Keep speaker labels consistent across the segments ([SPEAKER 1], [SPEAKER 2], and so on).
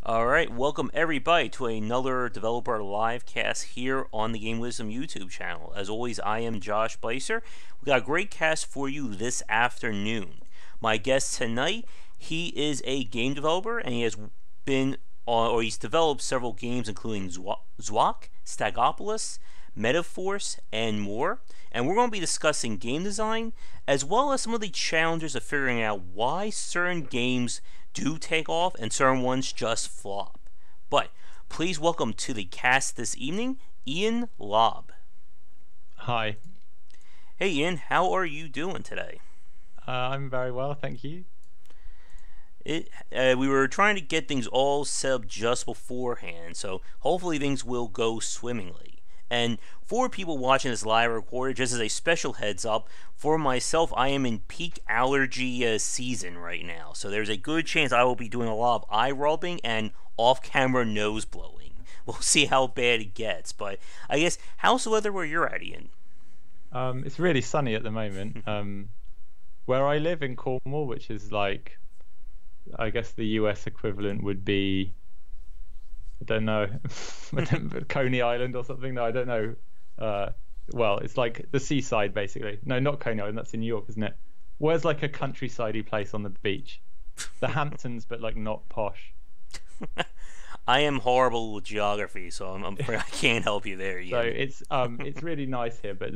[SPEAKER 1] Alright, welcome everybody to another Developer Livecast here on the Game Wisdom YouTube channel. As always, I am Josh Bycer. We got a great cast for you this afternoon. My guest tonight, he is a game developer and he has been or he's developed several games including Zwak, Stagopolis, Metaforce, and more. And we're going to be discussing game design as well as some of the challenges of figuring out why certain games do take off and certain ones just flop. But please welcome to the cast this evening, Iain Lobb.
[SPEAKER 2] Hi.
[SPEAKER 1] Hey Iain, how are you doing today?
[SPEAKER 2] I'm very well, thank you.
[SPEAKER 1] We were trying to get things all set up just beforehand, so hopefully things will go swimmingly. And for people watching this live recorded, just as a special heads up, for myself, I am in peak allergy season right now. So there's a good chance I will be doing a lot of eye rubbing and off-camera nose blowing. We'll see how bad it gets. But I guess, how's the weather where you're at, Iain?
[SPEAKER 2] It's really sunny at the moment. Where I live in Cornwall, which is like, I guess the US equivalent would be, I don't know, Coney Island or something. No, I don't know. Well, it's like the seaside, basically. No, not Coney Island. That's in New York, isn't it? Where's like a countryside-y place on the beach? The Hamptons, but like not posh.
[SPEAKER 1] I am horrible with geography, so I'm afraid I can't help you there yet.
[SPEAKER 2] So it's really nice here, but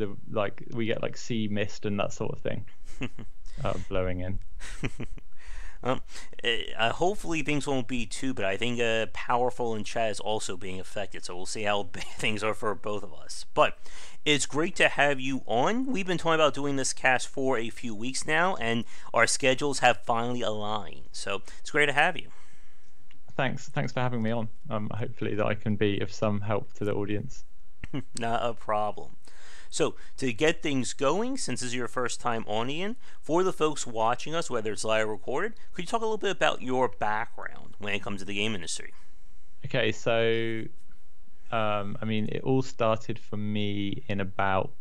[SPEAKER 2] we get like sea mist and that sort of thing blowing in.
[SPEAKER 1] Hopefully things won't be too bad. I think Powerful in chat is also being affected, so we'll see how bad things are for both of us. But it's great to have you on. We've been talking about doing this cast for a few weeks now, and our schedules have finally aligned. So it's great to have you.
[SPEAKER 2] Thanks for having me on. Hopefully that I can be of some help to the audience.
[SPEAKER 1] Not a problem. So, to get things going, since this is your first time on, Iain, for the folks watching us, whether it's live or recorded, could you talk a little bit about your background when it comes to the game industry?
[SPEAKER 2] Okay, so, I mean, it all started for me in about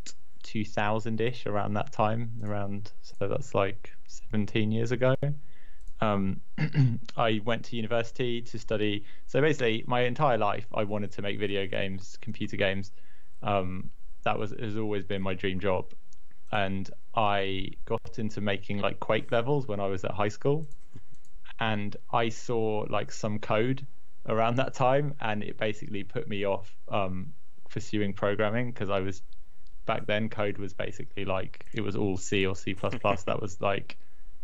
[SPEAKER 2] 2000-ish, around that time, so that's like 17 years ago. I went to university to study, so basically, my entire life, I wanted to make video games, computer games. That has always been my dream job, and I got into making like Quake levels when I was at high school, and I saw like some code around that time, and it basically put me off pursuing programming, because back then code was basically like, it was all C or C++. That was like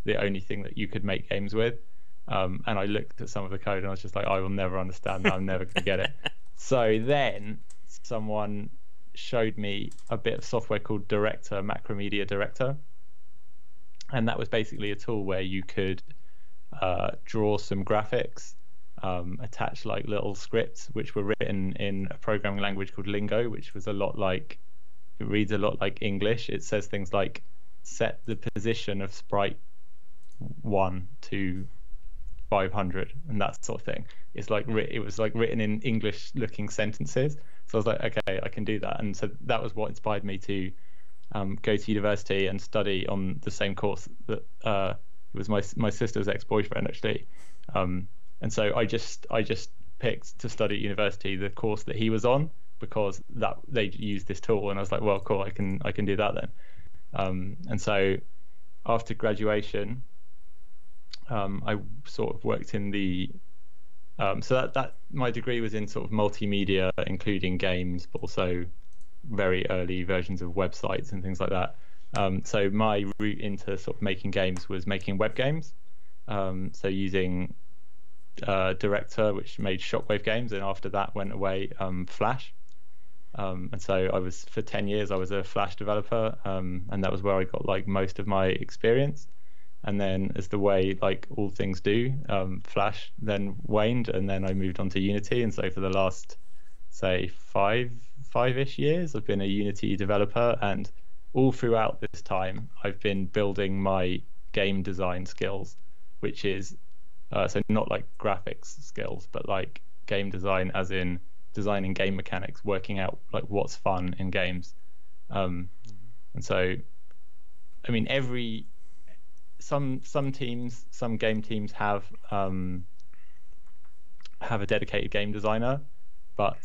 [SPEAKER 2] the only thing that you could make games with, and I looked at some of the code and I was just like, I will never understand that, I'm never going to get it. So then someone showed me a bit of software called Director, Macromedia Director, and that was basically a tool where you could draw some graphics, attach like little scripts which were written in a programming language called Lingo, which was it reads a lot like English. It says things like set the position of sprite 1 to 500 and that sort of thing. It was like written in English looking sentences. So I was like, okay, I can do that. And so that was what inspired me to go to university and study on the same course that it was my sister's ex-boyfriend, actually. And so I just picked to study at university the course that he was on, because that they used this tool, and I was like, well, cool, I can do that then. And so after graduation, I sort of worked in the so that my degree was in sort of multimedia, including games, but also very early versions of websites and things like that. So my route into sort of making games was making web games. So using Director, which made Shockwave games, and after that went away Flash. And so for 10 years I was a Flash developer, and that was where I got like most of my experience. And then, as the way like all things do, Flash then waned, and then I moved on to Unity. And so for the last, say, five-ish years, I've been a Unity developer, and all throughout this time, I've been building my game design skills, which is so not like graphics skills, but like game design, as in designing game mechanics, working out like what's fun in games. And so, I mean, some game teams have have a dedicated game designer, but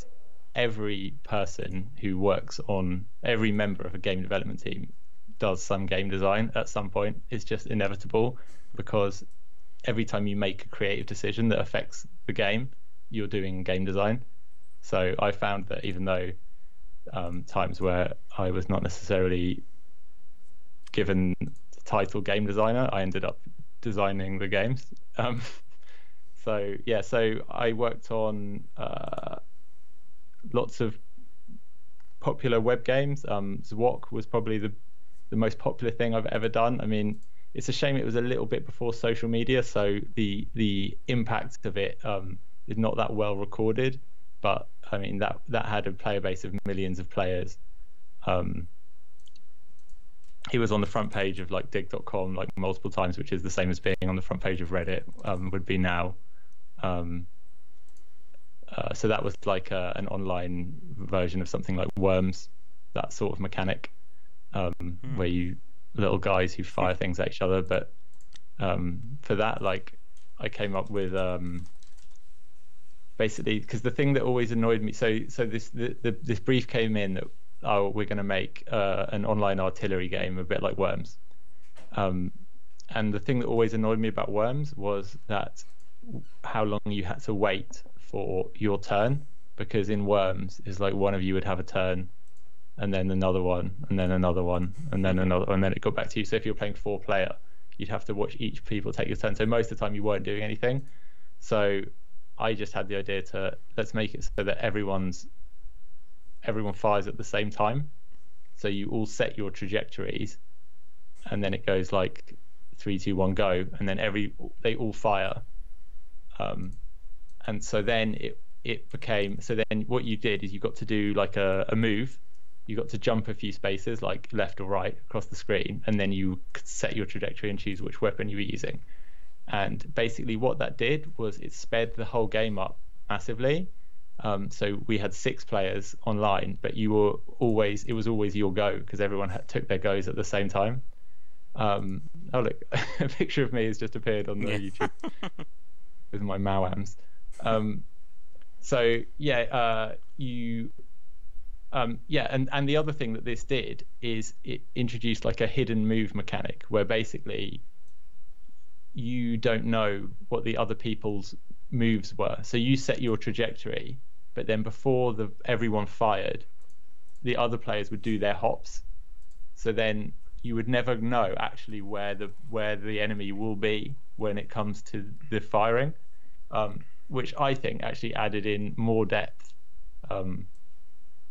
[SPEAKER 2] every person who works on, every member of a game development team does some game design at some point. It's just inevitable, because every time you make a creative decision that affects the game, you're doing game design. So I found that even though times where I was not necessarily given the title game designer, I ended up designing the games. So I worked on lots of popular web games. Zwok was probably the most popular thing I've ever done. I mean, it's a shame it was a little bit before social media, so the impact of it is not that well recorded. But I mean, that had a player base of millions of players. He was on the front page of like dig.com like multiple times, which is the same as being on the front page of Reddit would be now. So that was like an online version of something like Worms, that sort of mechanic, where you little guys who fire things at each other. But for that, like, I came up with basically, because the thing that always annoyed me, so this brief came in that, oh, we're going to make an online artillery game a bit like Worms, and the thing that always annoyed me about Worms was that how long you had to wait for your turn, because in Worms is like one of you would have a turn, and then another one, and then another one, and then another, and then it got back to you. So if you're playing 4-player, you'd have to watch each people take your turn. So most of the time you weren't doing anything. So I just had the idea to, let's make it so that everyone fires at the same time. So you all set your trajectories, and then it goes like 3, 2, 1, go, and then they all fire. And so then it became, so then what you did is you got to do like a move. You got to jump a few spaces, like left or right across the screen, and then you could set your trajectory and choose which weapon you were using. And basically what that did was it sped the whole game up massively. So we had 6 players online, but it was always your go, because everyone took their goes at the same time. Oh look, a picture of me has just appeared on the YouTube with my Mawams. And the other thing that this did is it introduced like a hidden move mechanic, where basically you don't know what the other people's moves were. So you set your trajectory, but then before everyone fired, the other players would do their hops. So then you would never know actually where the enemy will be when it comes to the firing, which I think actually added in more depth.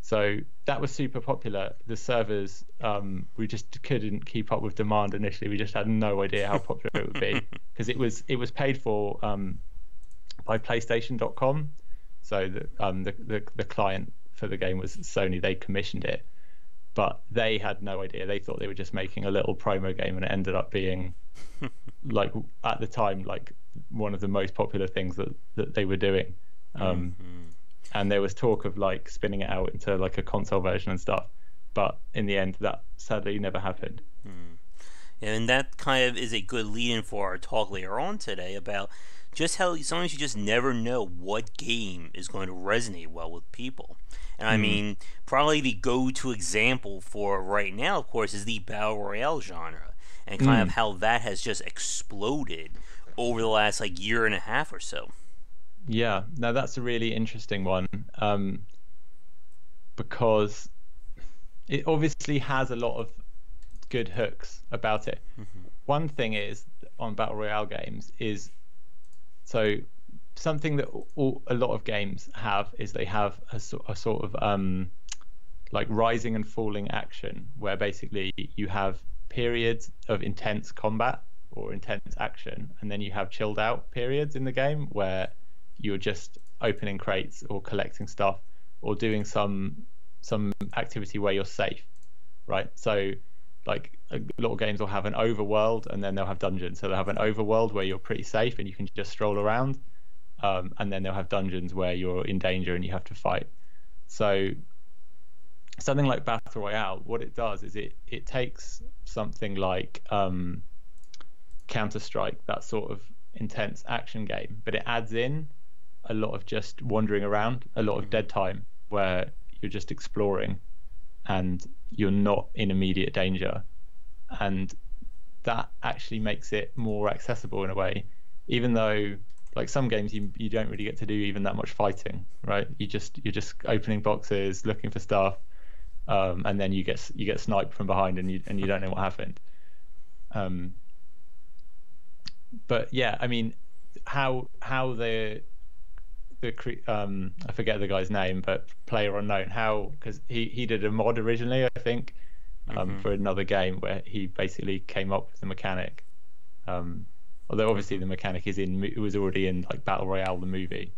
[SPEAKER 2] So that was super popular. The servers, we just couldn't keep up with demand initially. We just had no idea how popular it would be, because it was paid for by PlayStation.com. So the client for the game was Sony. They commissioned it, but they had no idea. They thought they were just making a little promo game, and it ended up being like, at the time, like one of the most popular things that they were doing. And there was talk of like spinning it out into like a console version and stuff, but in the end that sadly never happened.
[SPEAKER 1] And that kind of is a good lead-in for our talk later on today about just how sometimes you just never know what game is going to resonate well with people. And I mean, probably the go-to example for right now, of course, is the Battle Royale genre, and kind of how that has just exploded over the last like year and a half or so.
[SPEAKER 2] Yeah, now that's a really interesting one, because it obviously has a lot of good hooks about it. One thing is, on Battle Royale games, is so something that a lot of games have is they have a sort of like rising and falling action, where basically you have periods of intense combat or intense action, and then you have chilled out periods in the game where you're just opening crates or collecting stuff or doing some activity where you're safe, right? So like a lot of games will have an overworld, and then they'll have dungeons. So they'll have an overworld where you're pretty safe and you can just stroll around, and then they'll have dungeons where you're in danger and you have to fight. So something like Battle Royale, what it does is it takes something like Counter-Strike, that sort of intense action game, but it adds in a lot of just wandering around, a lot of dead time where you're just exploring and you're not in immediate danger. And that actually makes it more accessible in a way, even though like some games you don't really get to do even that much fighting, right? You're just opening boxes, looking for stuff, and then you get sniped from behind and you don't know what happened. But yeah, I mean, how the I forget the guy's name, but Player Unknown, how, because he did a mod originally, I think, for another game where he basically came up with the mechanic. Although obviously the mechanic it was already in like Battle Royale the movie,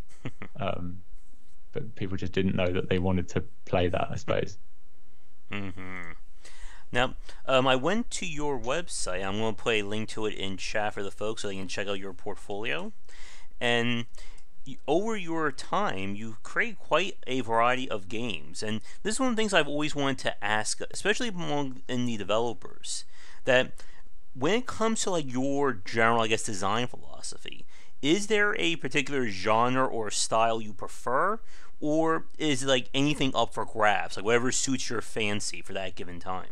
[SPEAKER 2] but people just didn't know that they wanted to play that, I suppose.
[SPEAKER 1] Now, I went to your website. I'm going to put a link to it in chat for the folks so they can check out your portfolio. And over your time, you've created quite a variety of games. And this is one of the things I've always wanted to ask, especially among indie developers, that when it comes to like your general, I guess, design philosophy, is there a particular genre or style you prefer? Or is like anything up for grabs, like whatever suits your fancy for that given time?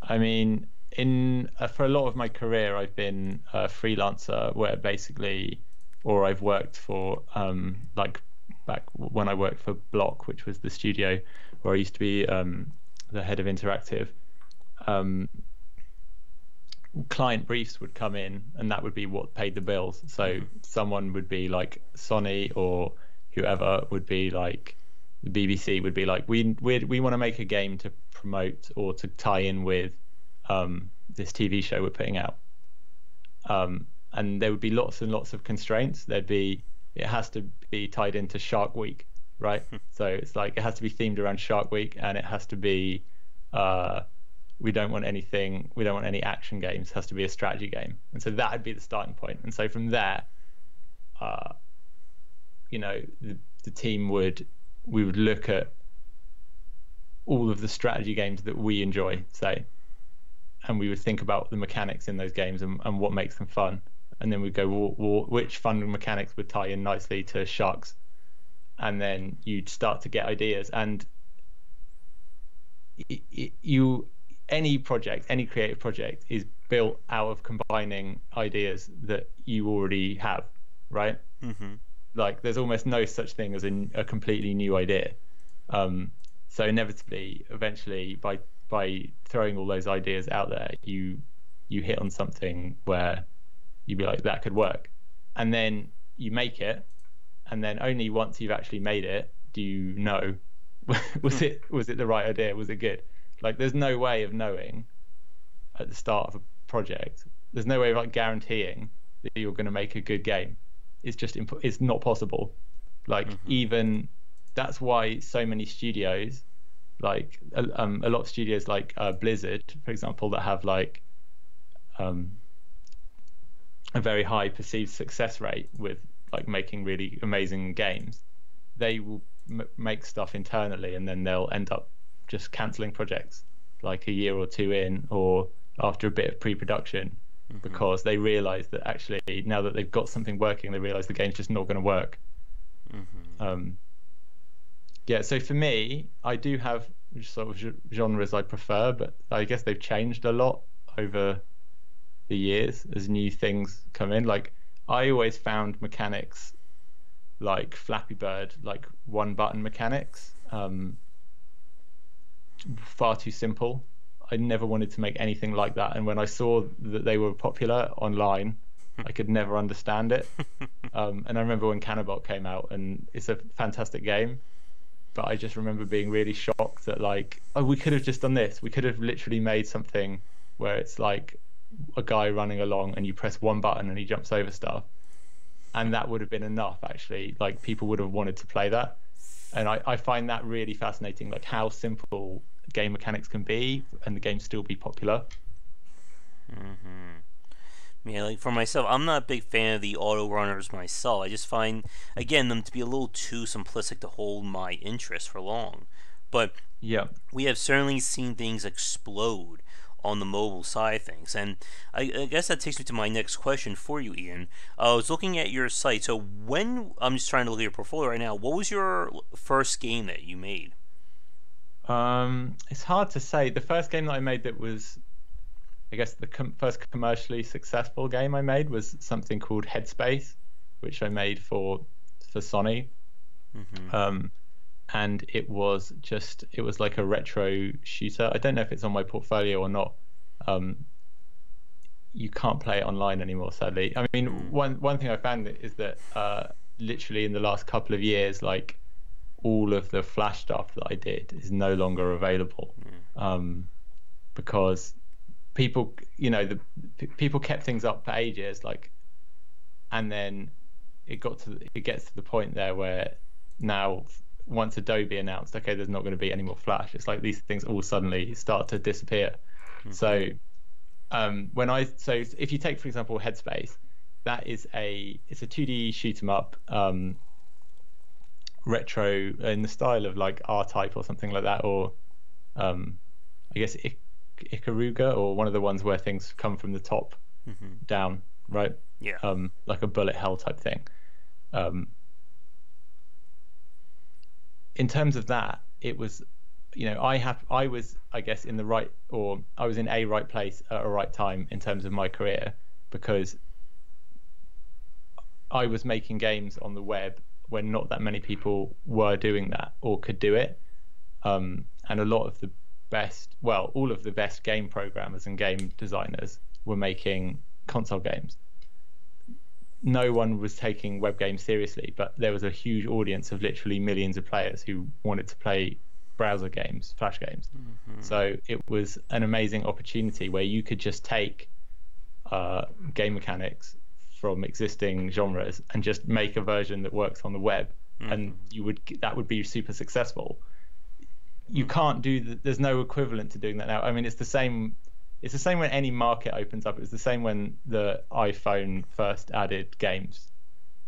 [SPEAKER 2] I mean, for a lot of my career, I've been a freelancer where basically, or I've worked for like back when I worked for Block, which was the studio where I used to be the head of interactive. Client briefs would come in, and that would be what paid the bills. So someone would be like Sony or whoever would be like the BBC would be like, we want to make a game to promote or to tie in with this TV show we're putting out, and there would be lots and lots of constraints. It has to be tied into Shark Week, right? So it's like it has to be themed around Shark Week, and it has to be we don't want any action games. It has to be a strategy game, and so that would be the starting point. And so from there, the team would look at all of the strategy games that we enjoy, say, and we would think about the mechanics in those games and what makes them fun, and then we'd go, well, which fun mechanics would tie in nicely to sharks, and then you'd start to get ideas. And any creative project is built out of combining ideas that you already have, right? Like there's almost no such thing as a completely new idea. So inevitably, eventually, by throwing all those ideas out there, you hit on something where you'd be like, that could work, and then you make it, and then only once you've actually made it do you know was it the right idea, was it good? Like there's no way of knowing at the start of a project. There's no way of like guaranteeing that you're going to make a good game. It's just it's not possible. Like even that's why so many studios, like a lot of studios like Blizzard, for example, that have like a very high perceived success rate with like making really amazing games, they will make stuff internally and then they'll end up just cancelling projects like a year or two in, or after a bit of pre-production, because they realize that actually now that they've got something working, they realize the game's just not going to work. Yeah, so for me, I do have sort of genres I prefer, but I guess they've changed a lot over the years as new things come in. Like I always found mechanics like Flappy Bird, like one button mechanics, far too simple. I never wanted to make anything like that, and when I saw that they were popular online, I could never understand it. And I remember when Cannabot came out, and it's a fantastic game, but I just remember being really shocked that like, oh, we could have just done this. We could have literally made something where it's like a guy running along and you press one button and he jumps over stuff, and that would have been enough. Actually, like people would have wanted to play that, and I find that really fascinating, like how simple game mechanics can be and the game still be popular.
[SPEAKER 1] Yeah, like for myself, I'm not a big fan of the auto runners myself. I just find, again, them to be a little too simplistic to hold my interest for long. But
[SPEAKER 2] yeah,
[SPEAKER 1] we have certainly seen things explode on the mobile side of things. And I guess that takes me to my next question for you, Iain. I was looking at your site. So I'm just trying to look at your portfolio right now. What was your first game that you made?
[SPEAKER 2] It's hard to say. The first game that I made that was, I guess, the first commercially successful game I made was something called Headspace, which I made for Sony. Mm-hmm. And it was like a retro shooter. I don't know if it's on my portfolio or not. You can't play it online anymore, sadly. I mean, one thing I found is that literally in the last couple of years, like all of the Flash stuff that I did is no longer available, because people, people kept things up for ages, like, and then it gets to the point there where now, once Adobe announced, okay, there's not going to be any more Flash, it's like these things all suddenly start to disappear. Mm-hmm. So if you take, for example, Headspace, it's a 2D shoot 'em up, retro in the style of like R-Type or something like that, or I guess Ikaruga, or one of the ones where things come from the top down, right?
[SPEAKER 1] Yeah.
[SPEAKER 2] Like a bullet hell type thing. In terms of that, it was, I was, I guess, in the right, or I was in a right place at a right time in terms of my career, because I was making games on the web when not that many people were doing that or could do it. And a lot of the best, well, all of the best game programmers and game designers were making console games. No one was taking web games seriously, but there was a huge audience of literally millions of players who wanted to play browser games, Flash games. Mm-hmm. So it was an amazing opportunity where you could just take game mechanics from existing genres and just make a version that works on the web, and that would be super successful. You can't do there's no equivalent to doing that now. I mean, it's the same when any market opens up. It was the same when the iPhone first added games,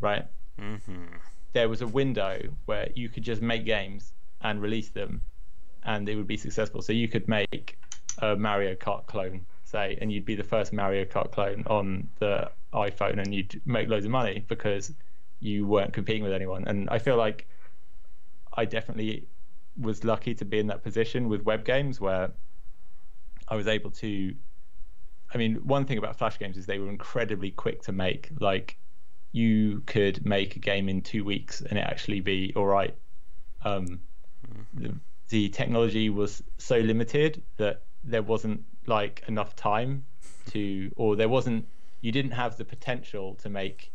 [SPEAKER 2] right? Mm-hmm. There was a window where you could just make games and release them, and it would be successful. So you could make a Mario Kart clone, say, and you'd be the first Mario Kart clone on the iPhone, and you'd make loads of money because you weren't competing with anyone. And I feel like I definitely was lucky to be in that position with web games where I was able to, I mean, one thing about Flash games is they were incredibly quick to make. Like, you could make a game in 2 weeks and it actually be all right. The technology was so limited that there wasn't like enough time to, or you didn't have the potential to make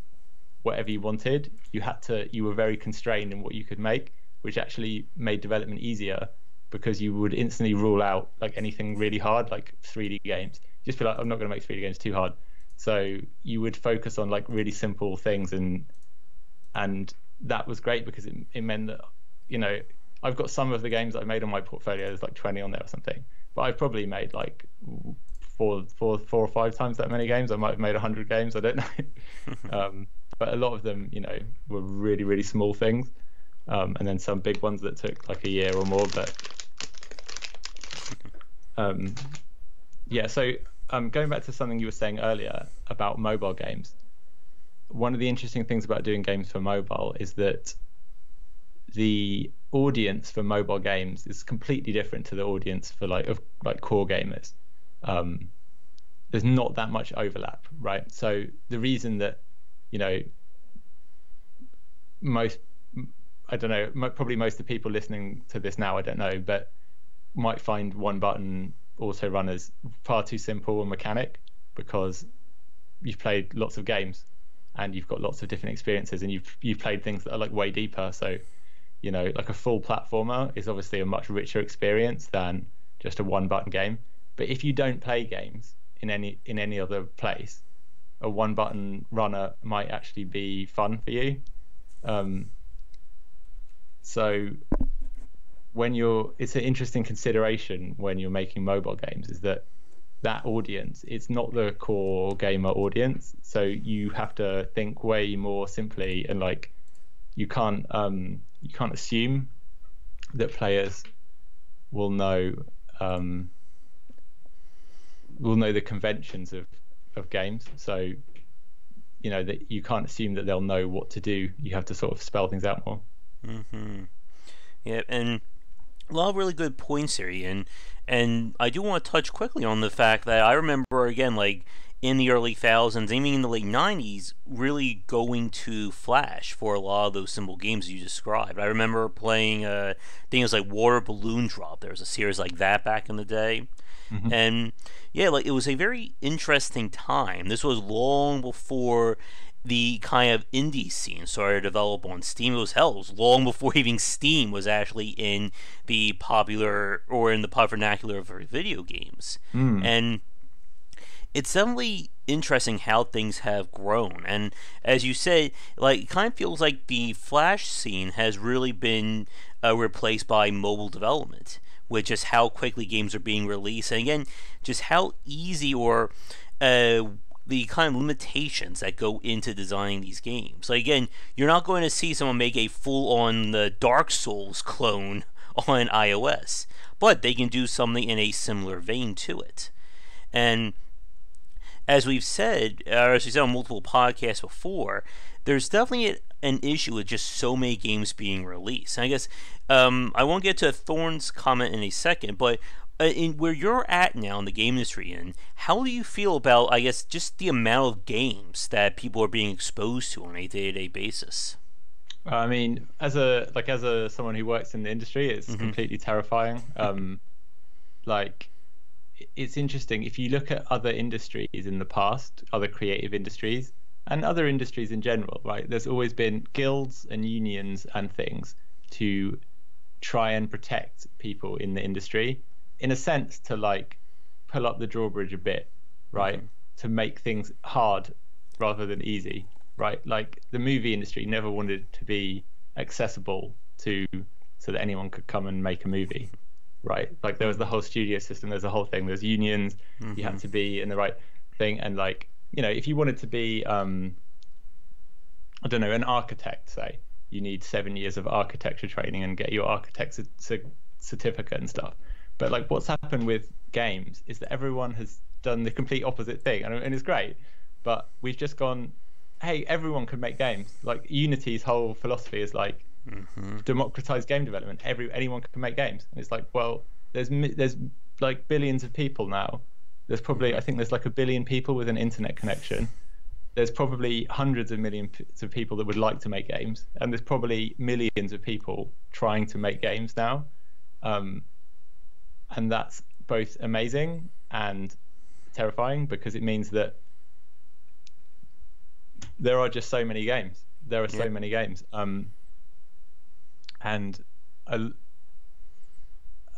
[SPEAKER 2] whatever you wanted. You were very constrained in what you could make, which actually made development easier, because you would instantly rule out like anything really hard, like 3D games. Just feel like, I'm not going to make 3D games too hard. So you would focus on like really simple things, and that was great because it meant that, I've got some of the games that I made on my portfolio, there's like 20 on there or something, but I've probably made like four or five times that many games. I might have made 100 games, I don't know. But a lot of them, were really, really small things. And then some big ones that took like a year or more. But yeah, so going back to something you were saying earlier about mobile games, one of the interesting things about doing games for mobile is that the audience for mobile games is completely different to the audience for like core gamers. There's not that much overlap, right? So the reason that probably most of the people listening to this now, I don't know, but might find one button auto runners far too simple a mechanic, because you've played lots of games and you've got lots of different experiences, and you've played things that are like way deeper. So like a full platformer is obviously a much richer experience than just a one button game. But if you don't play games in any other place, a one button runner might actually be fun for you. So it's an interesting consideration when you're making mobile games, is that audience, it's not the core gamer audience. So you have to think way more simply, and like you can't assume that players will know will know the conventions of games. So, you know, that you can't assume that they'll know what to do. You have to sort of spell things out more.
[SPEAKER 1] Yeah, and a lot of really good points here, Ian. And I do want to touch quickly on the fact that I remember, again, like in the early thousands, even in the late 90s, really going to Flash for a lot of those simple games you described. I remember playing, I think it was like Water Balloon Drop. There was a series like that back in the day. And yeah, like it was a very interesting time. This was long before the kind of indie scene started to develop on Steam. It was long before even Steam was actually in the popular or in the pop vernacular of video games. And it's definitely interesting how things have grown. And as you said, like it kind of feels like the Flash scene has really been replaced by mobile development, with just how quickly games are being released, and again, just how easy or the kind of limitations that go into designing these games. Like again, you're not going to see someone make a full-on Dark Souls clone on iOS, but they can do something in a similar vein to it. And as we've said, or as we said on multiple podcasts before, there's definitely an issue with just so many games being released. And I guess I won't get to Thorne's comment in a second, but in where you're at now in the game industry, how do you feel about, I guess, just the amount of games that people are being exposed to on a day-to-day basis?
[SPEAKER 2] I mean, as someone who works in the industry, it's completely terrifying. Like, it's interesting if you look at other industries in the past, other creative industries, and other industries in general, right? There's always been guilds and unions and things to try and protect people in the industry, in a sense, to like pull up the drawbridge a bit, right? To make things hard rather than easy, right? Like the movie industry never wanted to be accessible so that anyone could come and make a movie, right? Like there was the whole studio system, there's a whole thing, there's unions, you had to be in the right thing, and like, you know, if you wanted to be I don't know, an architect, say, you need 7 years of architecture training and get your architect certificate and stuff. But like what's happened with games is that everyone has done the complete opposite thing, and it's great, but we've just gone, hey, everyone can make games. Like Unity's whole philosophy is like democratize game development. Anyone can make games, and it's like, well, there's like billions of people now. There's probably, I think there's like 1 billion people with an internet connection. There's probably hundreds of millions of people that would like to make games, and there's probably millions of people trying to make games now. And that's both amazing and terrifying, because it means that there are just so many games. There are so many games. And a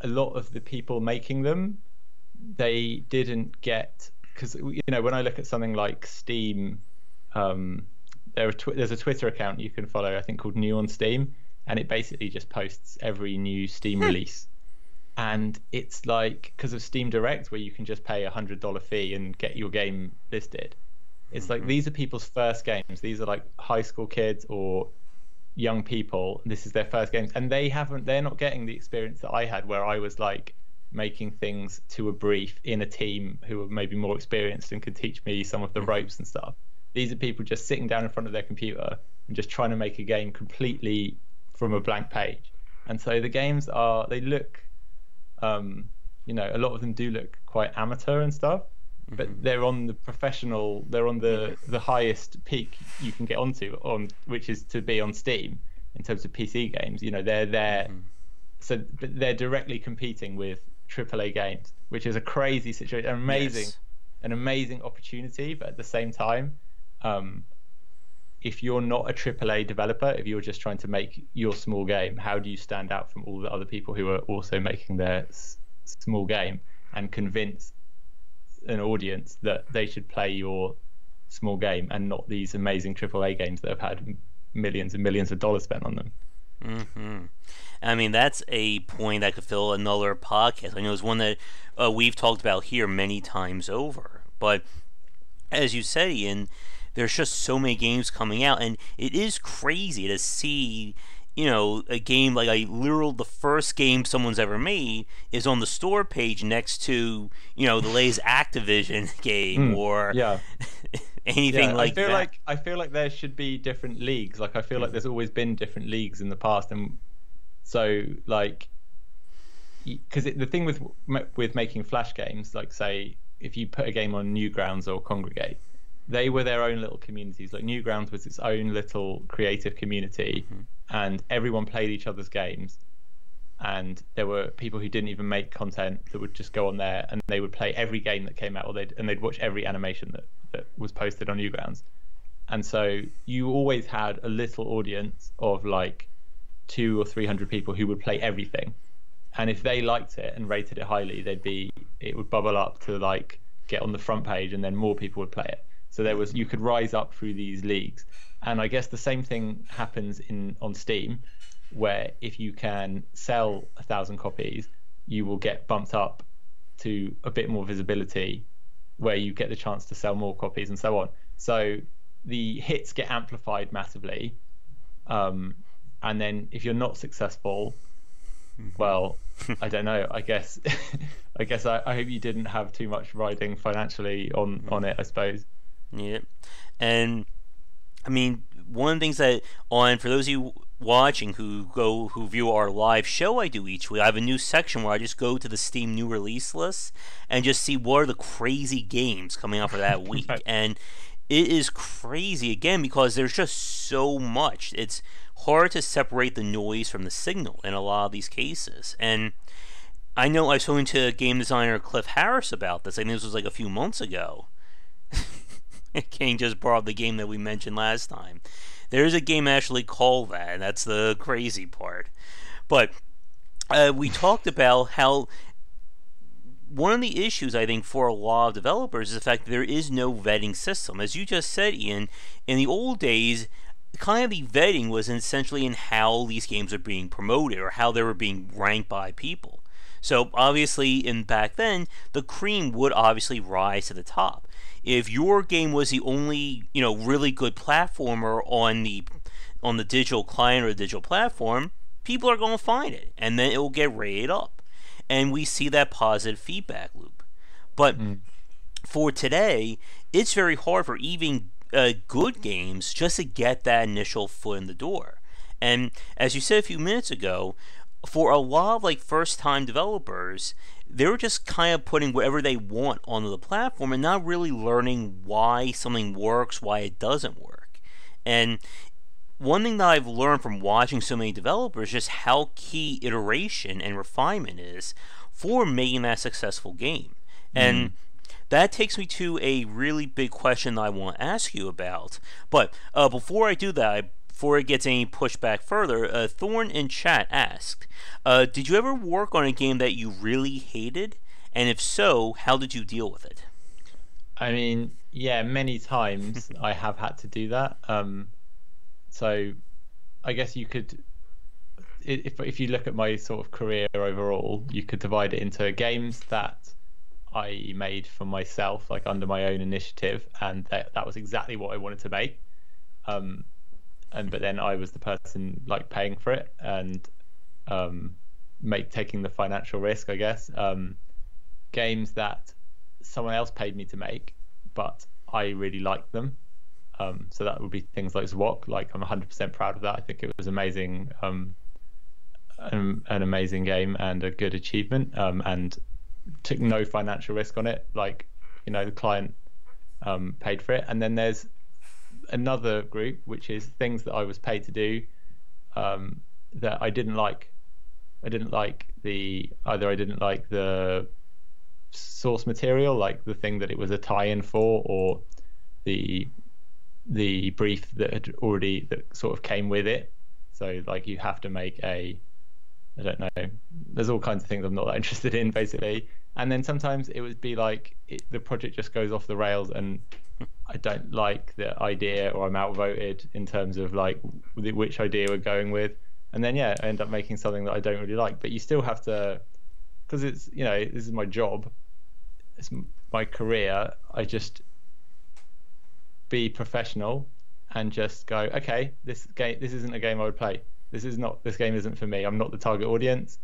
[SPEAKER 2] lot of the people making them, they didn't get, because, you know, when I look at something like Steam, there's a Twitter account you can follow, I think, called New on Steam, and it basically just posts every new Steam release. And it's like, because of Steam Direct, where you can just pay $100 fee and get your game listed, it's like these are people's first games. These are like high school kids or young people. This is their first games, and they're not getting the experience that I had, where I was like making things to a brief in a team who were maybe more experienced and could teach me some of the ropes and stuff. These are people just sitting down in front of their computer and just trying to make a game completely from a blank page. And so the games they look, you know, a lot of them do look quite amateur and stuff, but they're on the professional, they're on the highest peak you can get onto, which is to be on Steam in terms of PC games. You know, they're there, so but they're directly competing with AAA games, which is a crazy situation, an amazing opportunity. But at the same time, if you're not a AAA developer, if you're just trying to make your small game, how do you stand out from all the other people who are also making their small game and convince an audience that they should play your small game and not these amazing AAA games that have had millions and millions of dollars spent on them?
[SPEAKER 1] I mean, that's a point that could fill another podcast. I know it's one that we've talked about here many times over. But as you said, Ian, there's just so many games coming out, and it is crazy to see a game like the first game someone's ever made is on the store page next to, the latest Activision game or
[SPEAKER 2] Yeah.
[SPEAKER 1] anything
[SPEAKER 2] Yeah,
[SPEAKER 1] like that.
[SPEAKER 2] I feel like there should be different leagues. Like I feel like there's always been different leagues in the past, and so like, because the thing with making Flash games, like say if you put a game on Newgrounds or Congregate, they were their own little communities. Like Newgrounds was its own little creative community, and everyone played each other's games. And there were people who didn't even make content that would just go on there and they would play every game that came out, or they'd watch every animation that was posted on Newgrounds. And so you always had a little audience of like 200 or 300 people who would play everything. And if they liked it and rated it highly, it would bubble up to like get on the front page, and then more people would play it. So you could rise up through these leagues. And I guess the same thing happens on Steam, where if you can sell 1,000 copies, you will get bumped up to a bit more visibility, where you get the chance to sell more copies and so on. So the hits get amplified massively, and then if you're not successful, well, I don't know. I guess I hope you didn't have too much riding financially on it, I suppose.
[SPEAKER 1] Yeah, and I mean, one of the things for those of you watching who view our live show I do each week, I have a new section where I just go to the Steam new release list and just see what are the crazy games coming out for that week.
[SPEAKER 2] Right.
[SPEAKER 1] And it is crazy again because there's just so much. It's hard to separate the noise from the signal in a lot of these cases. And I know I was talking to game designer Cliff Harris about this. I think this was like a few months ago. Kane just brought up the game that we mentioned last time. There's a game actually called that, and that's the crazy part. But we talked about how one of the issues, I think, for a lot of developers is the fact that there is no vetting system. As you just said, Iain, in the old days, kind of the vetting was essentially in how these games are being promoted or how they were being ranked by people. So obviously, back then, the cream would obviously rise to the top. If your game was the only, really good platformer on the digital client or the digital platform, people are going to find it, and then it will get rated up. And we see that positive feedback loop. But for today, it's very hard for even good games just to get that initial foot in the door. And as you said a few minutes ago, for a lot of first-time developers, they were just kind of putting whatever they want onto the platform and not really learning why something works, why it doesn't work. And one thing that I've learned from watching so many developers is just how key iteration and refinement is for making that successful game. And that takes me to a really big question that I want to ask you about. But before I do that, before it gets any pushback further, Thorn in chat asked, did you ever work on a game that you really hated? And if so, how did you deal with it?
[SPEAKER 2] I mean, yeah, many times I have had to do that. So I guess you could, if you look at my sort of career overall, you could divide it into games that I made for myself, like under my own initiative, and that was exactly what I wanted to make. But then I was the person paying for it and taking the financial risk, I guess. Games that someone else paid me to make, but I really liked them. So that would be things like Zwok. I'm 100% proud of that. I think it was amazing, an amazing game and a good achievement. And took no financial risk on it. The client paid for it. And then there's another group, which is things that I was paid to do that I didn't like. I didn't like the source material, the thing that it was a tie-in for, or the brief that sort of came with it. So you have to make I don't know, there's all kinds of things I'm not that interested in, basically. And then sometimes it would be the project just goes off the rails and I don't like the idea, or I'm outvoted in terms of which idea we're going with, and then I end up making something that I don't really like. But you still have to, because it's this is my job, it's my career. I just be professional and just go, okay, this isn't a game I would play. this game isn't for me. I'm not the target audience.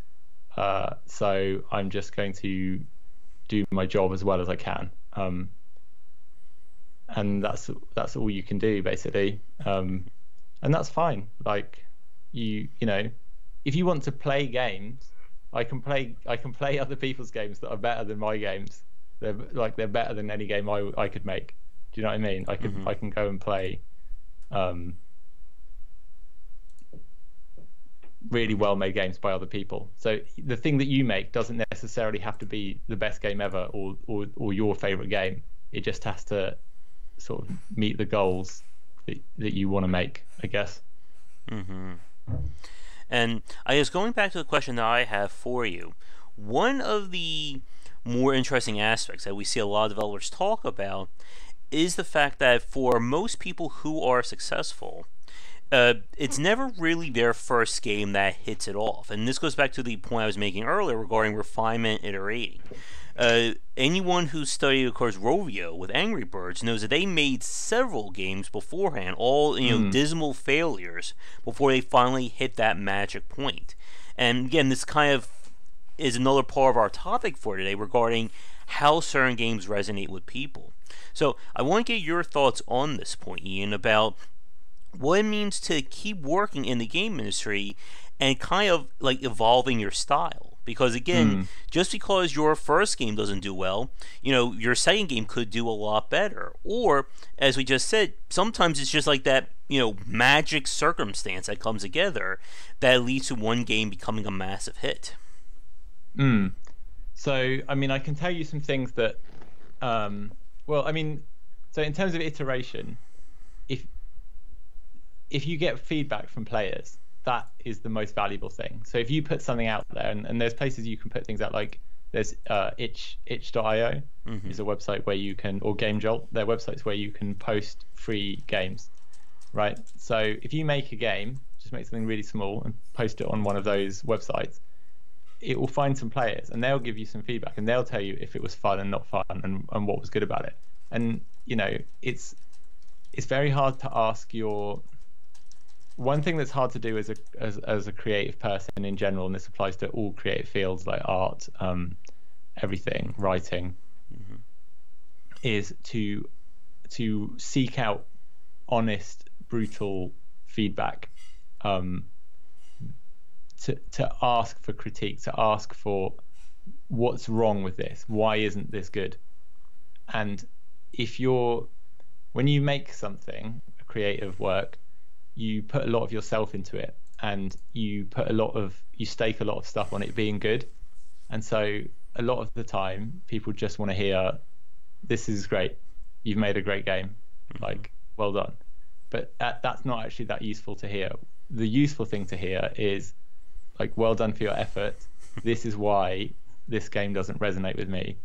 [SPEAKER 2] So I'm just going to do my job as well as I can. And that's all you can do, basically. And that's fine. Like, you know, if you want to play games, I can play other people's games that are better than my games. They're better than any game I could make. Do you know what I mean? I can go and play really well made games by other people. So the thing that you make doesn't necessarily have to be the best game ever or your favorite game. It just has to sort of meet the goals that you want to make, I guess.
[SPEAKER 1] And I guess going back to the question that I have for you, one of the more interesting aspects that we see a lot of developers talk about is the fact that for most people who are successful, it's never really their first game that hits it off. And this goes back to the point I was making earlier regarding refinement and iterating. Anyone who studied, of course, Rovio with Angry Birds knows that they made several games beforehand, all dismal failures, before they finally hit that magic point. And again, this kind of is another part of our topic for today regarding how certain games resonate with people. So I want to get your thoughts on this point, Iain, about what it means to keep working in the game industry and kind of like evolving your style. Because again, just because your first game doesn't do well, you know, your second game could do a lot better. Or, as we just said, sometimes it's just like that, you know, magic circumstance that comes together that leads to one game becoming a massive hit.
[SPEAKER 2] So, I mean, I can tell you some things that, well, I mean, so in terms of iteration, if you get feedback from players, that is the most valuable thing. So if you put something out there, and there's places you can put things out, like there's itch.io is a website where you can, or GameJolt, they're websites where you can post free games, right? So if you make a game, just make something really small and post it on one of those websites, it will find some players and they'll give you some feedback and they'll tell you if it was fun and not fun and what was good about it. And, you know, it's very hard to ask one thing that's hard to do as a creative person in general, and this applies to all creative fields like art, everything, writing, is to seek out honest, brutal feedback, to ask for critique, to ask for what's wrong with this, why isn't this good? And when you make something, a creative work, you put a lot of yourself into it, and you stake a lot of stuff on it being good. And so a lot of the time people just want to hear, this is great, you've made a great game, like, well done. But that's not actually that useful to hear. The useful thing to hear is, like, well done for your effort, this is why this game doesn't resonate with me,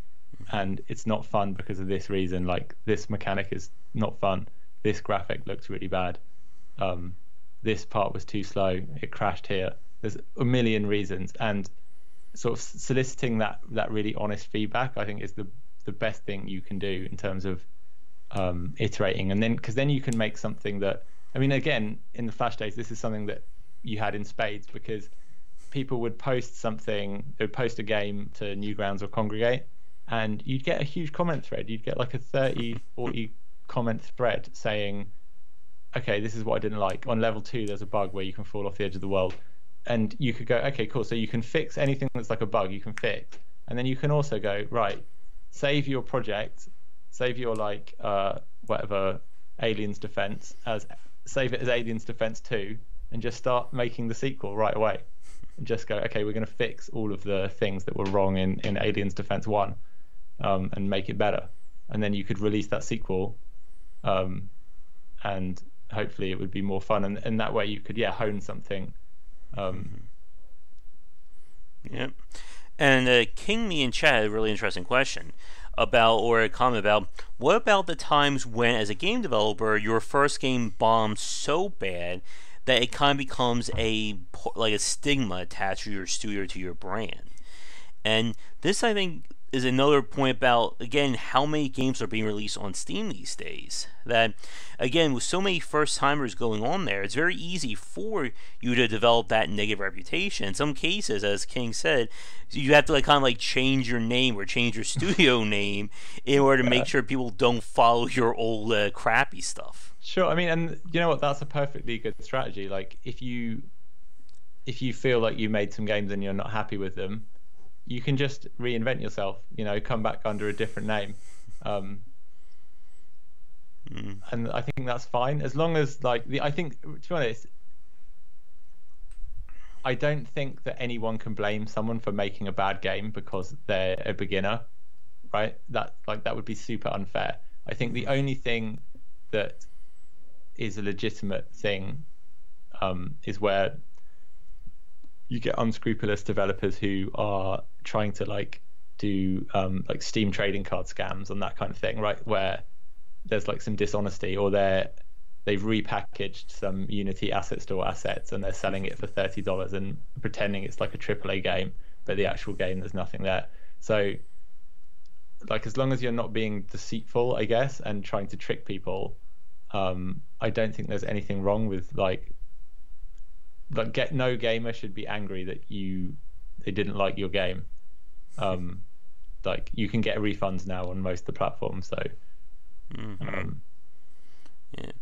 [SPEAKER 2] and it's not fun because of this reason, like this mechanic is not fun, this graphic looks really bad, this part was too slow, it crashed here. There's a million reasons, and sort of soliciting that really honest feedback, I think, is the best thing you can do in terms of iterating. And then, because then you can make something that, I mean, again, in the Flash days, this is something that you had in spades, because people would post something, they would post a game to Newgrounds or Congregate, and you'd get a huge comment thread. You'd get like a 30-40 comment thread saying, okay, this is what I didn't like. On level 2, there's a bug where you can fall off the edge of the world. And you could go, okay, cool. So you can fix anything that's like a bug, you can fix. And then you can also go, right, save your project, save your like whatever Aliens Defense, save it as Aliens Defense 2, and just start making the sequel right away. And just go, okay, we're going to fix all of the things that were wrong in Aliens Defense 1, and make it better. And then you could release that sequel, and hopefully it would be more fun. And that way you could, hone something.
[SPEAKER 1] Yeah. And King Me in chat had a really interesting question about, or a comment about, what about the times when, as a game developer, your first game bombs so bad that it kind of becomes a stigma attached to your studio, to your brand? And this, I think, is another point about, again, how many games are being released on Steam these days. That, again, with so many first-timers going on there, it's very easy for you to develop that negative reputation. In some cases, as King said, you have to like kind of like change your name or change your studio name in order to make sure people don't follow your old crappy stuff.
[SPEAKER 2] Sure. I mean, and you know what? That's a perfectly good strategy. Like, if you feel like you made some games and you're not happy with them, you can just reinvent yourself, you know, come back under a different name. And I think that's fine, as long as, like, I think, to be honest, I don't think that anyone can blame someone for making a bad game because they're a beginner, right? That would be super unfair. I think the only thing that is a legitimate thing is where you get unscrupulous developers who are trying to like do like Steam trading card scams and that kind of thing, right? Where there's like some dishonesty, or they've repackaged some Unity asset store assets and they're selling it for $30 and pretending it's like a AAA game, but the actual game, there's nothing there. So like, as long as you're not being deceitful, I guess, and trying to trick people, I don't think there's anything wrong with like no gamer should be angry that they didn't like your game. Like, you can get refunds now on most of the platforms, so
[SPEAKER 1] yeah.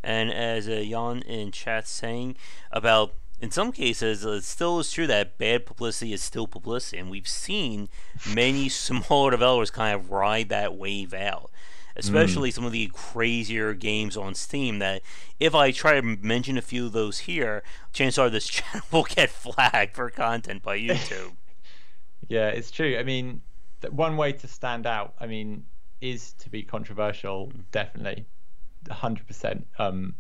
[SPEAKER 1] And as Jan in chat saying about, in some cases, it still is true that bad publicity is still publicity, and we've seen many smaller developers kind of ride that wave out. Especially some of the crazier games on Steam that, if I try to mention a few of those here, chances are this channel will get flagged for content by YouTube.
[SPEAKER 2] Yeah, it's true. I mean, one way to stand out, I mean, is to be controversial, definitely, 100%.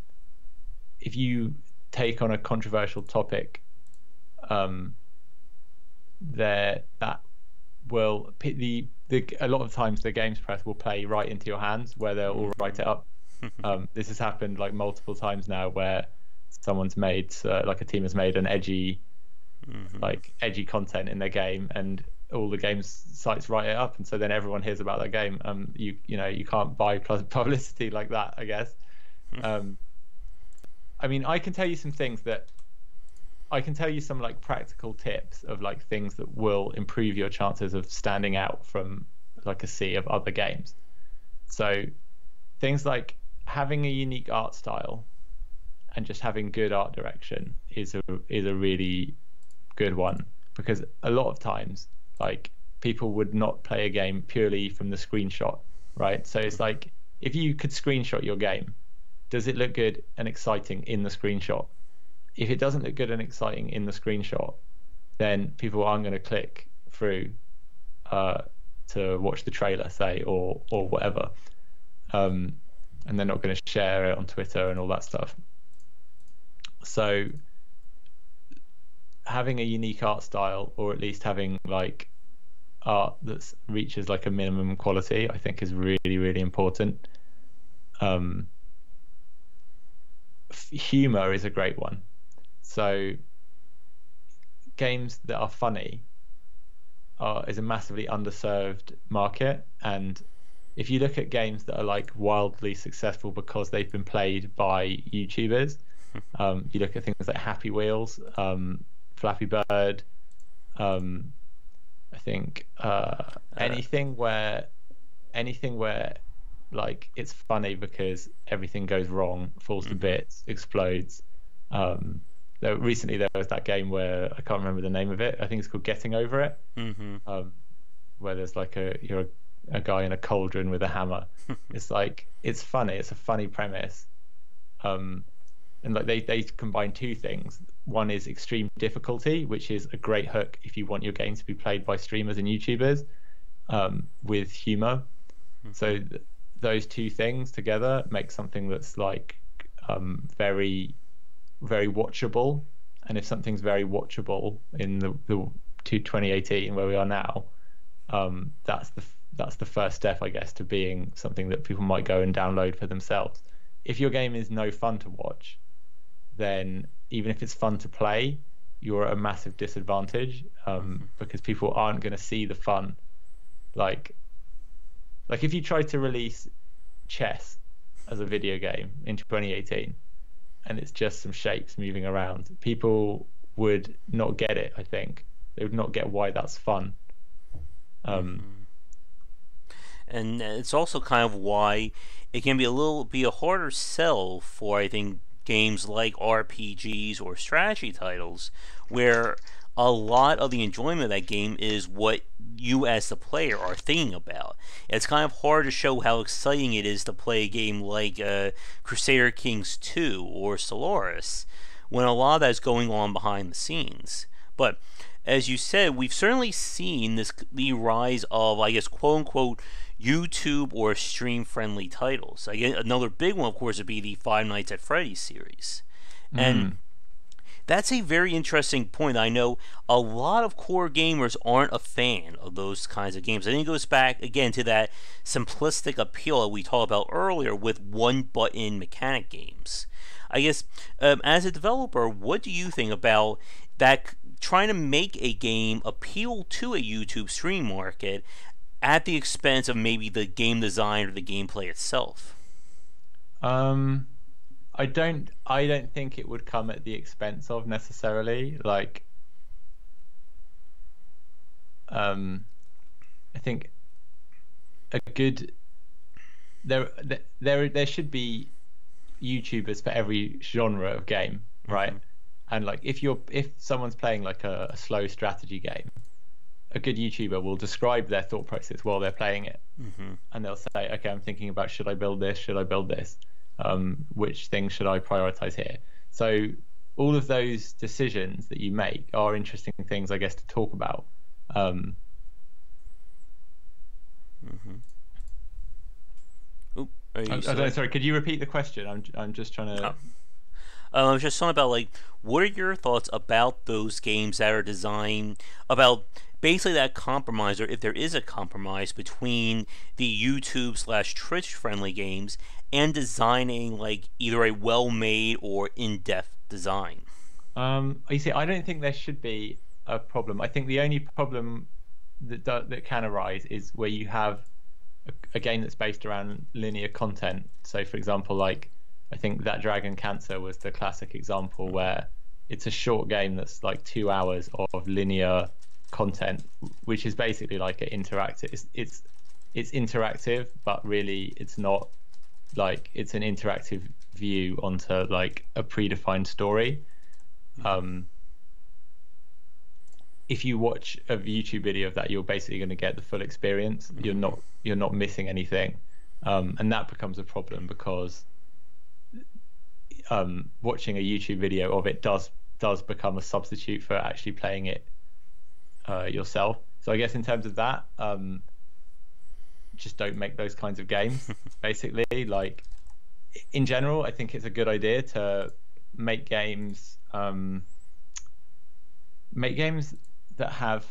[SPEAKER 2] If you take on a controversial topic, that will a lot of times the games press will play right into your hands, where they'll all write it up. This has happened like multiple times now, where someone's made like a team has made an edgy content in their game, and all the games sites write it up, and so then everyone hears about that game. You know, you can't buy publicity like that, I guess. I mean, I can tell you some things that I can tell you some like practical tips of like things that will improve your chances of standing out from like a sea of other games. So things like having a unique art style and just having good art direction is a really good one, because a lot of times like people would not play a game purely from the screenshot, right? So it's like, if you could screenshot your game, does it look good and exciting in the screenshot? If it doesn't look good and exciting in the screenshot, then people aren't going to click through to watch the trailer, say, or whatever, and they're not going to share it on Twitter and all that stuff. So having a unique art style, or at least having like art that reaches like a minimum quality, I think is really, really important. Humor is a great one. So games that are funny is a massively underserved market, and if you look at games that are like wildly successful because they've been played by YouTubers, you look at things like Happy Wheels, Flappy Bird, I think anything where like it's funny because everything goes wrong, falls to bits, explodes. Recently there was that game where I can't remember the name of it. I think it's called Getting Over It, where there's like you're a guy in a cauldron with a hammer. It's like, it's funny. It's a funny premise, and like they combine two things. One is extreme difficulty, which is a great hook if you want your game to be played by streamers and YouTubers, with humor. So those two things together make something that's like very, very watchable. And if something's very watchable in the 2018 where we are now, that's the first step, I guess, to being something that people might go and download for themselves. If your game is no fun to watch, then even if it's fun to play, you're at a massive disadvantage, because people aren't going to see the fun Like if you tried to release chess as a video game in 2018 and it's just some shapes moving around, people would not get it. I think they would not get why that's fun.
[SPEAKER 1] And it's also kind of why it can be a harder sell for, I think, games like RPGs or strategy titles, where a lot of the enjoyment of that game is what you as the player are thinking about. It's kind of hard to show how exciting it is to play a game like Crusader Kings 2 or Solaris when a lot of that is going on behind the scenes. But as you said, we've certainly seen the rise of, I guess, quote-unquote, YouTube or stream-friendly titles. Again, another big one, of course, would be the Five Nights at Freddy's series. And that's a very interesting point. I know a lot of core gamers aren't a fan of those kinds of games. I think it goes back, again, to that simplistic appeal that we talked about earlier with one-button mechanic games. I guess, as a developer, what do you think about that, trying to make a game appeal to a YouTube stream market at the expense of maybe the game design or the gameplay itself?
[SPEAKER 2] I don't think it would come at the expense of necessarily. Like, I think a good there should be YouTubers for every genre of game, right? And like if someone's playing like a slow strategy game, a good YouTuber will describe their thought process while they're playing it, and they'll say, okay, I'm thinking about, should I build this, should I build this, which things should I prioritize here? So all of those decisions that you make are interesting things, I guess, to talk about. Sorry, could you repeat the question? I'm just trying to.
[SPEAKER 1] I was just talking about, like, what are your thoughts about those games that are designed about basically that compromise, or if there is a compromise between the YouTube/Twitch friendly games and designing like either a well-made or in-depth design?
[SPEAKER 2] You see, I don't think there should be a problem. I think the only problem that can arise is where you have a game that's based around linear content. So, for example, like I think That Dragon Cancer was the classic example where it's a short game that's like 2 hours of linear content, which is basically like an interactive. It's interactive, but really it's not. Like, it's an interactive view onto like a predefined story. If you watch a YouTube video of that, you're basically going to get the full experience. You're not missing anything, and that becomes a problem because watching a YouTube video of it does become a substitute for actually playing it yourself. So I guess in terms of that, just don't make those kinds of games. Basically, like in general, I think it's a good idea to make games that have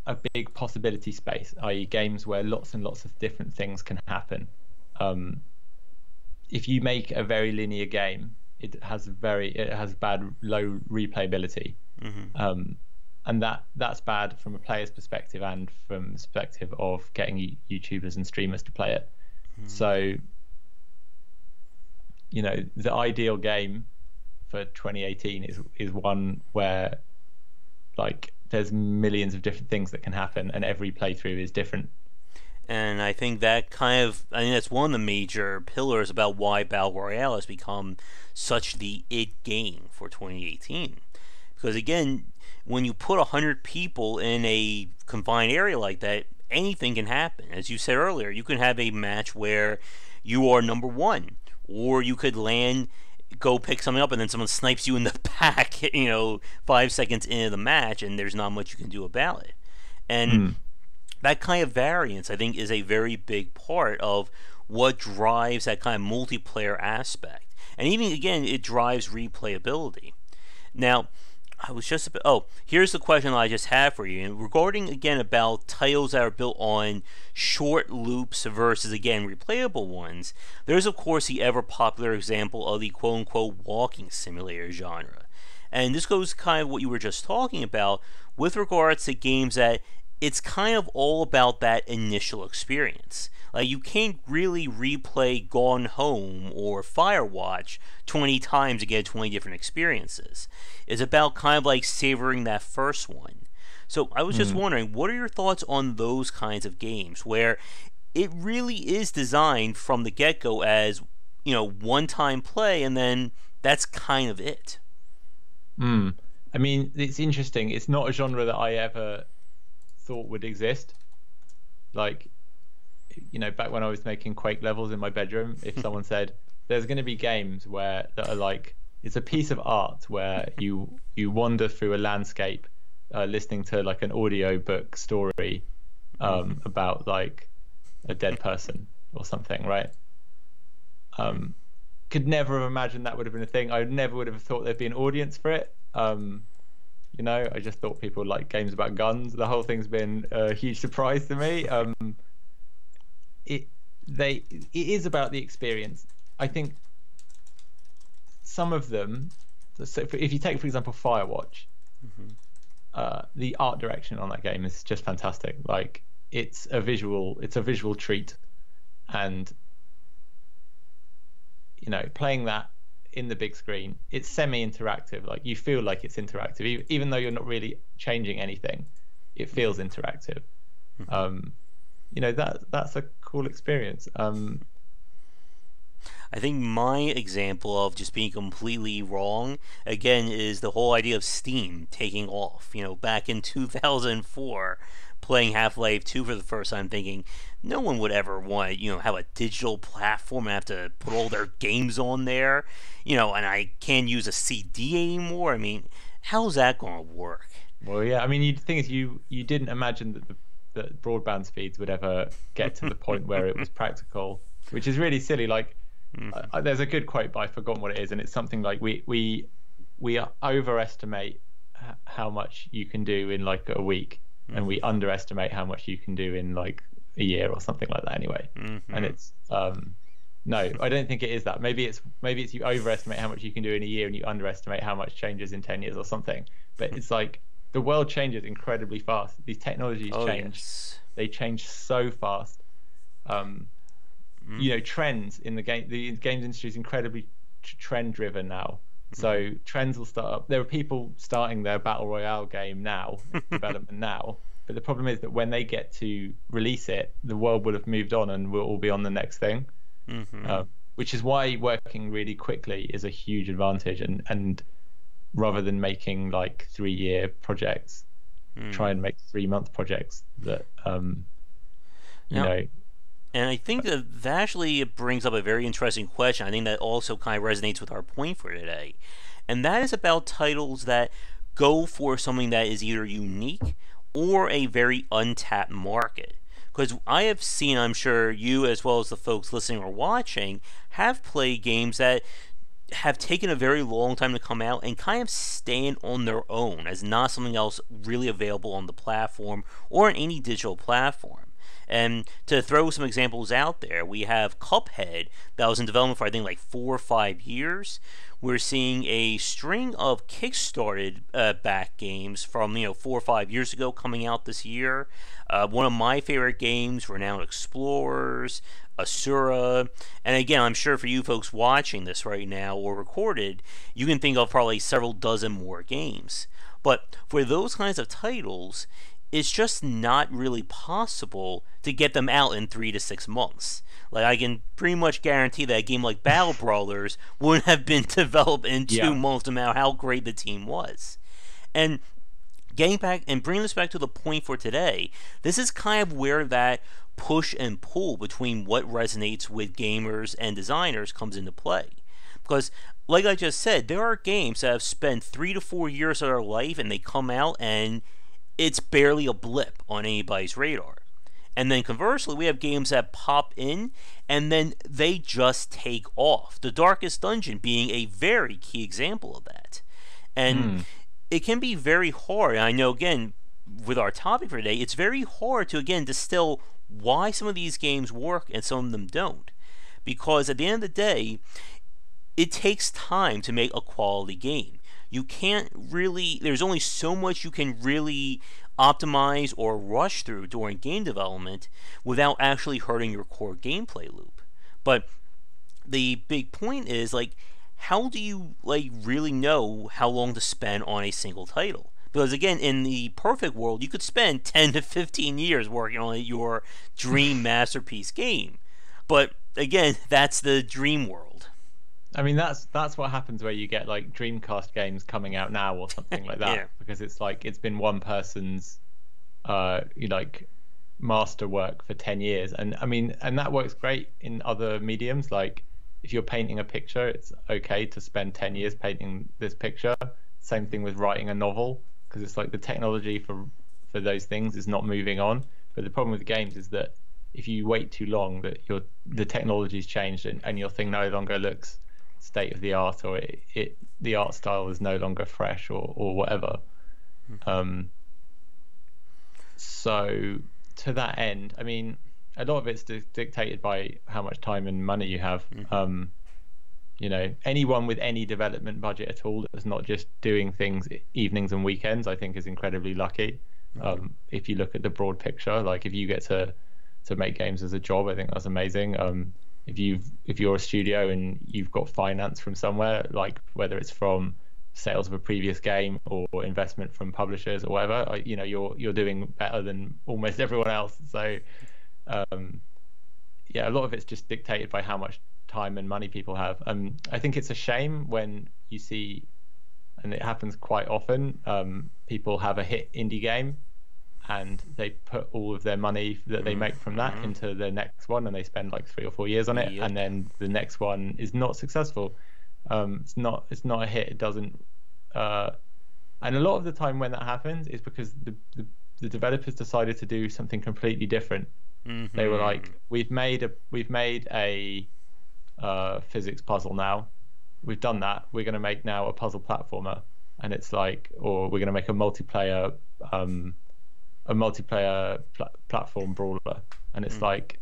[SPEAKER 2] a big possibility space, i.e. games where lots and lots of different things can happen. If you make a very linear game, it has bad low replayability. And that's bad from a player's perspective and from the perspective of getting YouTubers and streamers to play it. So, you know, the ideal game for 2018 is one where like there's millions of different things that can happen and every playthrough is different.
[SPEAKER 1] And I think that's one of the major pillars about why Battle Royale has become such the it game for 2018. Because again, when you put 100 people in a confined area like that, anything can happen. As you said earlier, you can have a match where you are number one, or you could go pick something up and then someone snipes you in the back, 5 seconds into the match, and there's not much you can do about it. And that kind of variance, I think, is a very big part of what drives that kind of multiplayer aspect. And even, again, it drives replayability. Now, here's the question I just have for you. And regarding, again, about titles that are built on short loops versus, again, replayable ones, there's, of course, the ever-popular example of the quote-unquote walking simulator genre. And this goes kind of what you were just talking about with regards to games that it's kind of all about that initial experience. Like, you can't really replay Gone Home or Firewatch 20 times to get 20 different experiences. It's about kind of like savoring that first one. So I was just wondering, what are your thoughts on those kinds of games where it really is designed from the get-go as, you know, one-time play, and then that's kind of it?
[SPEAKER 2] I mean, it's interesting. It's not a genre that I ever thought would exist. Like, you know, back when I was making Quake levels in my bedroom, if someone said there's going to be games where that are like, it's a piece of art where you wander through a landscape, listening to like an audio book story about like a dead person or something, right? Could never have imagined that would have been a thing. I never would have thought there'd be an audience for it. You know, I just thought people like games about guns. The whole thing's been a huge surprise to me. It is about the experience. I think some of them. So if you take, for example, Firewatch, the art direction on that game is just fantastic. Like, it's a visual treat, and you know, playing that in the big screen, it's semi-interactive. Like, you feel like it's interactive, even though you're not really changing anything. It feels interactive. You know, that's a cool experience.
[SPEAKER 1] I think my example of just being completely wrong, again, is the whole idea of Steam taking off. You know, back in 2004, playing Half-Life 2 for the first time, thinking no one would ever want to, you know, have a digital platform and have to put all their games on there, you know, and I can't use a CD anymore. I mean, how's that going to work?
[SPEAKER 2] Well, yeah, I mean, the thing is, you didn't imagine that broadband speeds would ever get to the point where it was practical, which is really silly. Like, there's a good quote, but I've forgotten what it is, and it's something like we overestimate how much you can do in like a week, and we underestimate how much you can do in like a year or something like that. Anyway, and it's no, I don't think it is that. Maybe it's you overestimate how much you can do in a year, and you underestimate how much changes in 10 years or something. But it's like the world changes incredibly fast. These technologies change. Yes. They change so fast. You know, trends in the games industry is incredibly trend driven now. So trends will start up. There are people starting their battle royale game now, development now. But the problem is that when they get to release it, the world will have moved on and we'll all be on the next thing. Which is why working really quickly is a huge advantage. And rather than making like 3-year projects, try and make 3-month projects that you know.
[SPEAKER 1] And I think that actually brings up a very interesting question. I think that also kind of resonates with our point for today. And that is about titles that go for something that is either unique or a very untapped market. Because I have seen, I'm sure you as well as the folks listening or watching, have played games that have taken a very long time to come out and kind of stand on their own as not something else really available on the platform or on any digital platform. And to throw some examples out there, we have Cuphead that was in development for I think like 4 or 5 years. We're seeing a string of kickstarted back games from 4 or 5 years ago coming out this year. One of my favorite games, Renowned Explorers, Asura, and again, I'm sure for you folks watching this right now or recorded, you can think of probably several dozen more games. But for those kinds of titles, it's just not really possible to get them out in 3 to 6 months. Like, I can pretty much guarantee that a game like Battle Brawlers wouldn't have been developed in 2 months, no matter how great the team was. And getting back and bringing this back to the point for today, this is kind of where that push and pull between what resonates with gamers and designers comes into play. Because, like I just said, there are games that have spent 3 to 4 years of their life and they come out and it's barely a blip on anybody's radar. And then conversely, we have games that pop in and then they just take off. The Darkest Dungeon being a very key example of that. And it can be very hard. I know, again, with our topic for today, it's very hard to, again, distill why some of these games work and some of them don't. Because at the end of the day, it takes time to make a quality game. You can't really, there's only so much you can really optimize or rush through during game development without actually hurting your core gameplay loop. But the big point is, like, how do you really know how long to spend on a single title? Because again, in the perfect world, you could spend 10 to 15 years working on your dream masterpiece game. But again, that's the dream world.
[SPEAKER 2] I mean, that's what happens where you get like Dreamcast games coming out now or something like that,
[SPEAKER 1] yeah.
[SPEAKER 2] Because it's like it's been one person's masterwork for 10 years. And I mean, and that works great in other mediums. Like if you're painting a picture, it's okay to spend 10 years painting this picture. Same thing with writing a novel, because it's like the technology for those things is not moving on. But the problem with games is that if you wait too long, that the technology's changed and your thing no longer looks state of the art, or the art style is no longer fresh or whatever. So to that end, I mean, a lot of it's dictated by how much time and money you have. You know, anyone with any development budget at all that's not just doing things evenings and weekends, I think is incredibly lucky. If you look at the broad picture, like if you get to make games as a job, I think that's amazing. If you're a studio and you've got finance from somewhere, like whether it's from sales of a previous game or investment from publishers or whatever, you know, you're doing better than almost everyone else. So yeah, a lot of it's just dictated by how much time and money people have. I think it's a shame when you see, and it happens quite often, people have a hit indie game and they put all of their money that they make from that into the next one, and they spend like 3 or 4 years on it, and then the next one is not successful. It's not a hit. It doesn't. And a lot of the time when that happens is because the developers decided to do something completely different. They were like, we've made a physics puzzle now. We've done that. We're going to make now a puzzle platformer, and it's like, or we're going to make a multiplayer platform brawler, and it's like,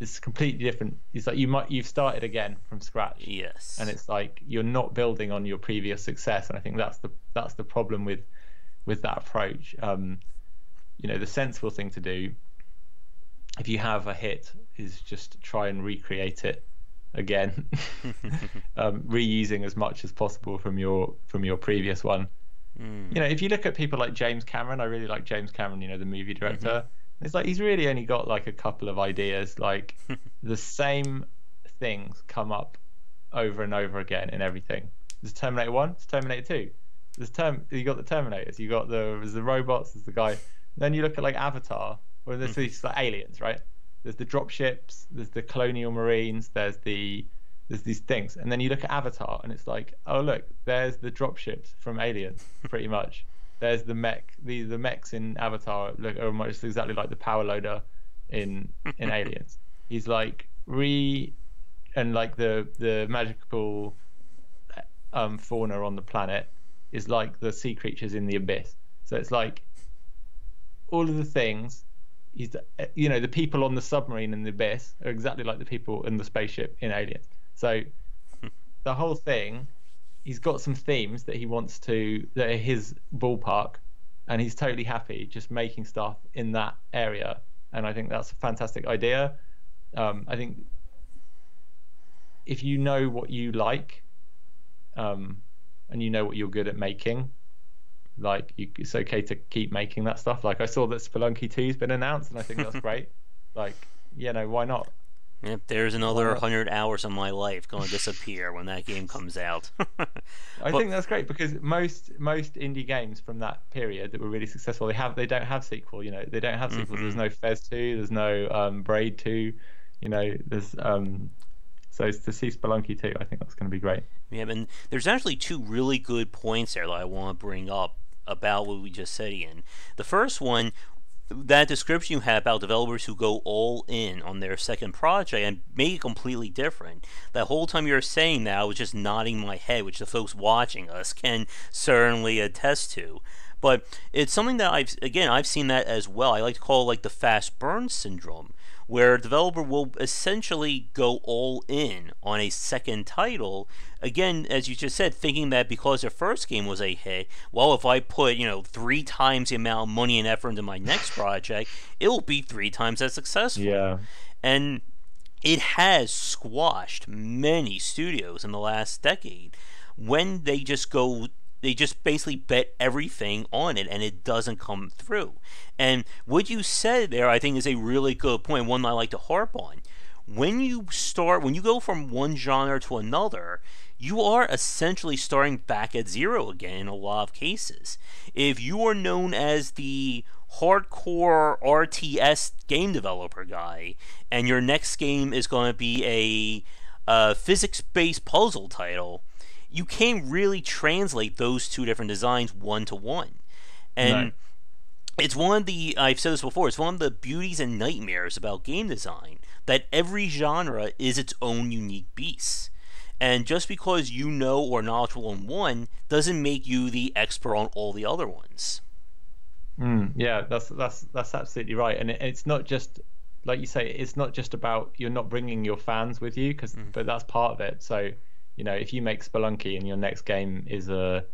[SPEAKER 2] it's completely different. It's like you've started again from scratch.
[SPEAKER 1] Yes.
[SPEAKER 2] And it's like you're not building on your previous success, and I think that's the problem with that approach. You know, the sensible thing to do, if you have a hit, is just try and recreate it again, reusing as much as possible from your previous one. You know, if you look at people like James Cameron, I really like James Cameron, you know, the movie director. It's like he's really only got like a couple of ideas. Like the same things come up over and over again in everything. There's Terminator 1, there's Terminator 2. You got the Terminators, you got there's the robots, there's the guy. Then you look at like Avatar, or there's these like aliens, right? There's the dropships, there's the colonial marines, there's these things, and then you look at Avatar, and it's like, oh look, there's the dropships from Aliens, pretty much. There's the mech. The mechs in Avatar look almost exactly like the power loader in Aliens. He's like and like the magical fauna on the planet is like the sea creatures in the abyss. So it's like all of the things. You know, the people on the submarine in the abyss are exactly like the people in the spaceship in Aliens. So the whole thing, he's got some themes that he wants to, that are his ballpark, and he's totally happy just making stuff in that area. And I think that's a fantastic idea. I think if you know what you like, and you know what you're good at making, like it's okay to keep making that stuff. Like I saw that Spelunky 2's been announced, and I think that's great. Like, you know, why not?
[SPEAKER 1] Yep, there's another 100 hours of my life going to disappear when that game comes out.
[SPEAKER 2] I think that's great, because most indie games from that period that were really successful, they don't have sequel. You know, they don't have sequels. There's no Fez 2, there's no Braid 2. You know, there's so to see Spelunky 2, I think that's going to be great.
[SPEAKER 1] Yeah, and there's actually 2 really good points there that I want to bring up about what we just said, Ian. The first one, that description you had about developers who go all in on their second project and make it completely different. That whole time you were saying that, I was just nodding my head, which the folks watching us can certainly attest to. But it's something that I've seen that as well. I like to call it like the fast burn syndrome, where a developer will essentially go all in on a second title. Again, as you just said, thinking that because their first game was a hit, well, if I put 3 times the amount of money and effort into my next project, it will be 3 times as successful.
[SPEAKER 2] Yeah.
[SPEAKER 1] And it has squashed many studios in the last decade when they just basically bet everything on it and it doesn't come through. And what you said there, I think, is a really good point, one I like to harp on. When you go from one genre to another, you are essentially starting back at zero again in a lot of cases. If you are known as the hardcore RTS game developer guy, and your next game is going to be a physics-based puzzle title, you can't really translate those two different designs one to one. And it's I've said this before, it's one of the beauties and nightmares about game design, that every genre is its own unique beast. And just because you know or knowledgeable in one doesn't make you the expert on all the other ones.
[SPEAKER 2] Yeah, that's absolutely right. And it's not just, like you say, it's not just about, you're not bringing your fans with you, but that's part of it. So, if you make Spelunky and your next game is a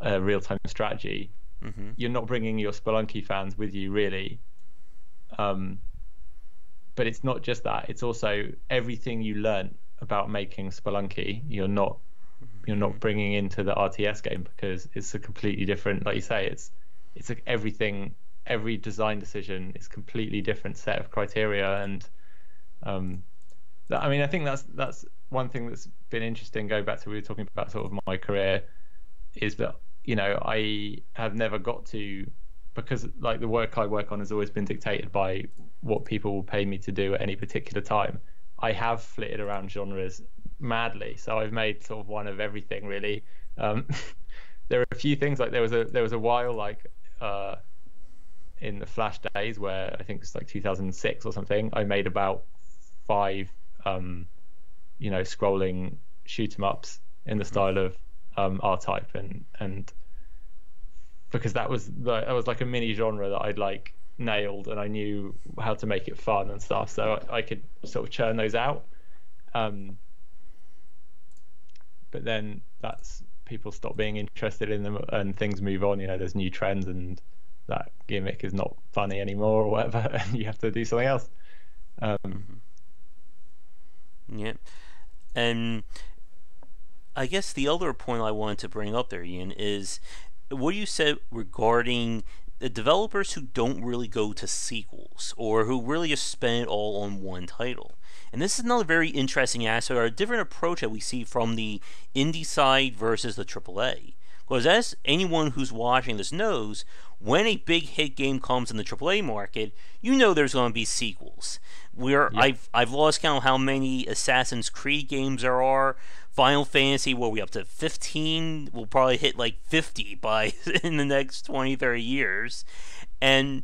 [SPEAKER 2] real-time strategy, you're not bringing your Spelunky fans with you, really. But it's not just that. It's also everything you learn about making Spelunky. You're not bringing into the RTS game, because it's a completely different. Like you say, it's like every design decision is completely different set of criteria, and I think that's one thing that's been interesting. Going back to, we were talking about sort of my career, is that I have never got to, because like the work I work on has always been dictated by what people will pay me to do at any particular time. I have flitted around genres madly, so I've made sort of one of everything, really. There are a few things, like there was a while, like in the Flash days, where I think it's like 2006 or something, I made about 5 scrolling shoot 'em ups in the style of R-Type, and because that was like a mini genre that I'd like nailed, and I knew how to make it fun and stuff, so I could sort of churn those out. But then people stop being interested in them, and things move on. There's new trends, and that gimmick is not funny anymore or whatever, and you have to do something else.
[SPEAKER 1] Yeah. And I guess the other point I wanted to bring up there, Iain, is what you said regarding the developers who don't really go to sequels, or who really just spend it all on one title. And this is another very interesting aspect, or a different approach that we see from the indie side versus the AAA. Because as anyone who's watching this knows, when a big hit game comes in the AAA market, there's going to be sequels. I've lost count of how many Assassin's Creed games there are. Final Fantasy, we up to 15? We'll probably hit like 50 in the next 20, 30 years. And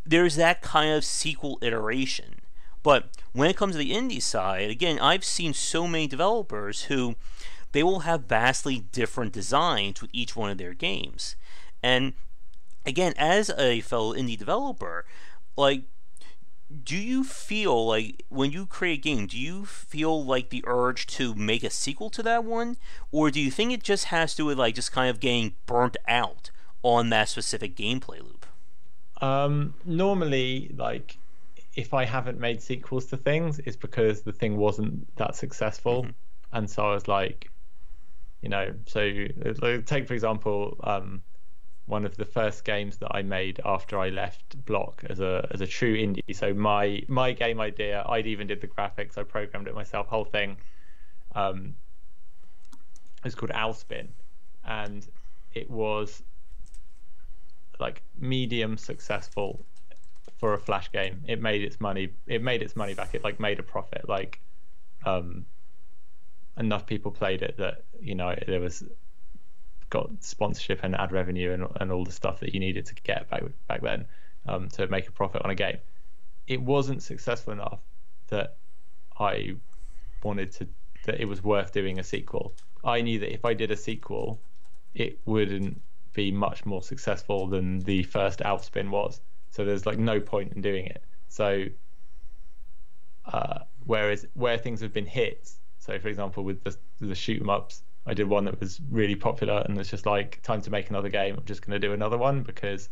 [SPEAKER 1] there's that kind of sequel iteration. But when it comes to the indie side, again, I've seen so many developers who they will have vastly different designs with each one of their games. And again, as a fellow indie developer, like, do you feel like when you create a game, do you feel like the urge to make a sequel to that one? Or do you think it just has to do with like just kind of getting burnt out on that specific gameplay loop?
[SPEAKER 2] Normally, like, if I haven't made sequels to things, it's because the thing wasn't that successful. And so I was like, so take for example, one of the first games that I made after I left Block as a true indie. So my game idea, I'd even did the graphics, I programmed it myself, whole thing. It's called Owlspin, and it was like medium successful for a Flash game. It made its money back. It like made a profit. Like enough people played it that there was got sponsorship and ad revenue and all the stuff that you needed to get back then to make a profit on a game. It wasn't successful enough that I wanted that it was worth doing a sequel. I knew that if I did a sequel, it wouldn't be much more successful than the first Owlspin was. So there's like no point in doing it. So Whereas where things have been hits, so for example with the shoot 'em ups, I did one that was really popular, and it's just like, time to make another game. I'm just going to do another one because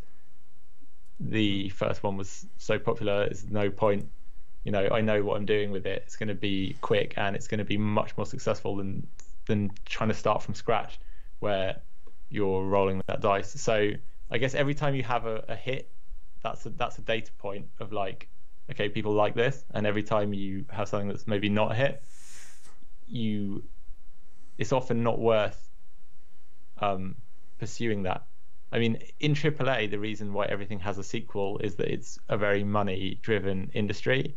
[SPEAKER 2] the first one was so popular. There's no point, I know what I'm doing with it. It's going to be quick, and it's going to be much more successful than trying to start from scratch, where you're rolling that dice. So I guess every time you have a hit, that's a data point of like, okay, people like this. And every time you have something that's maybe not a hit, it's often not worth pursuing that. I mean, in AAA, the reason why everything has a sequel is that it's a very money-driven industry.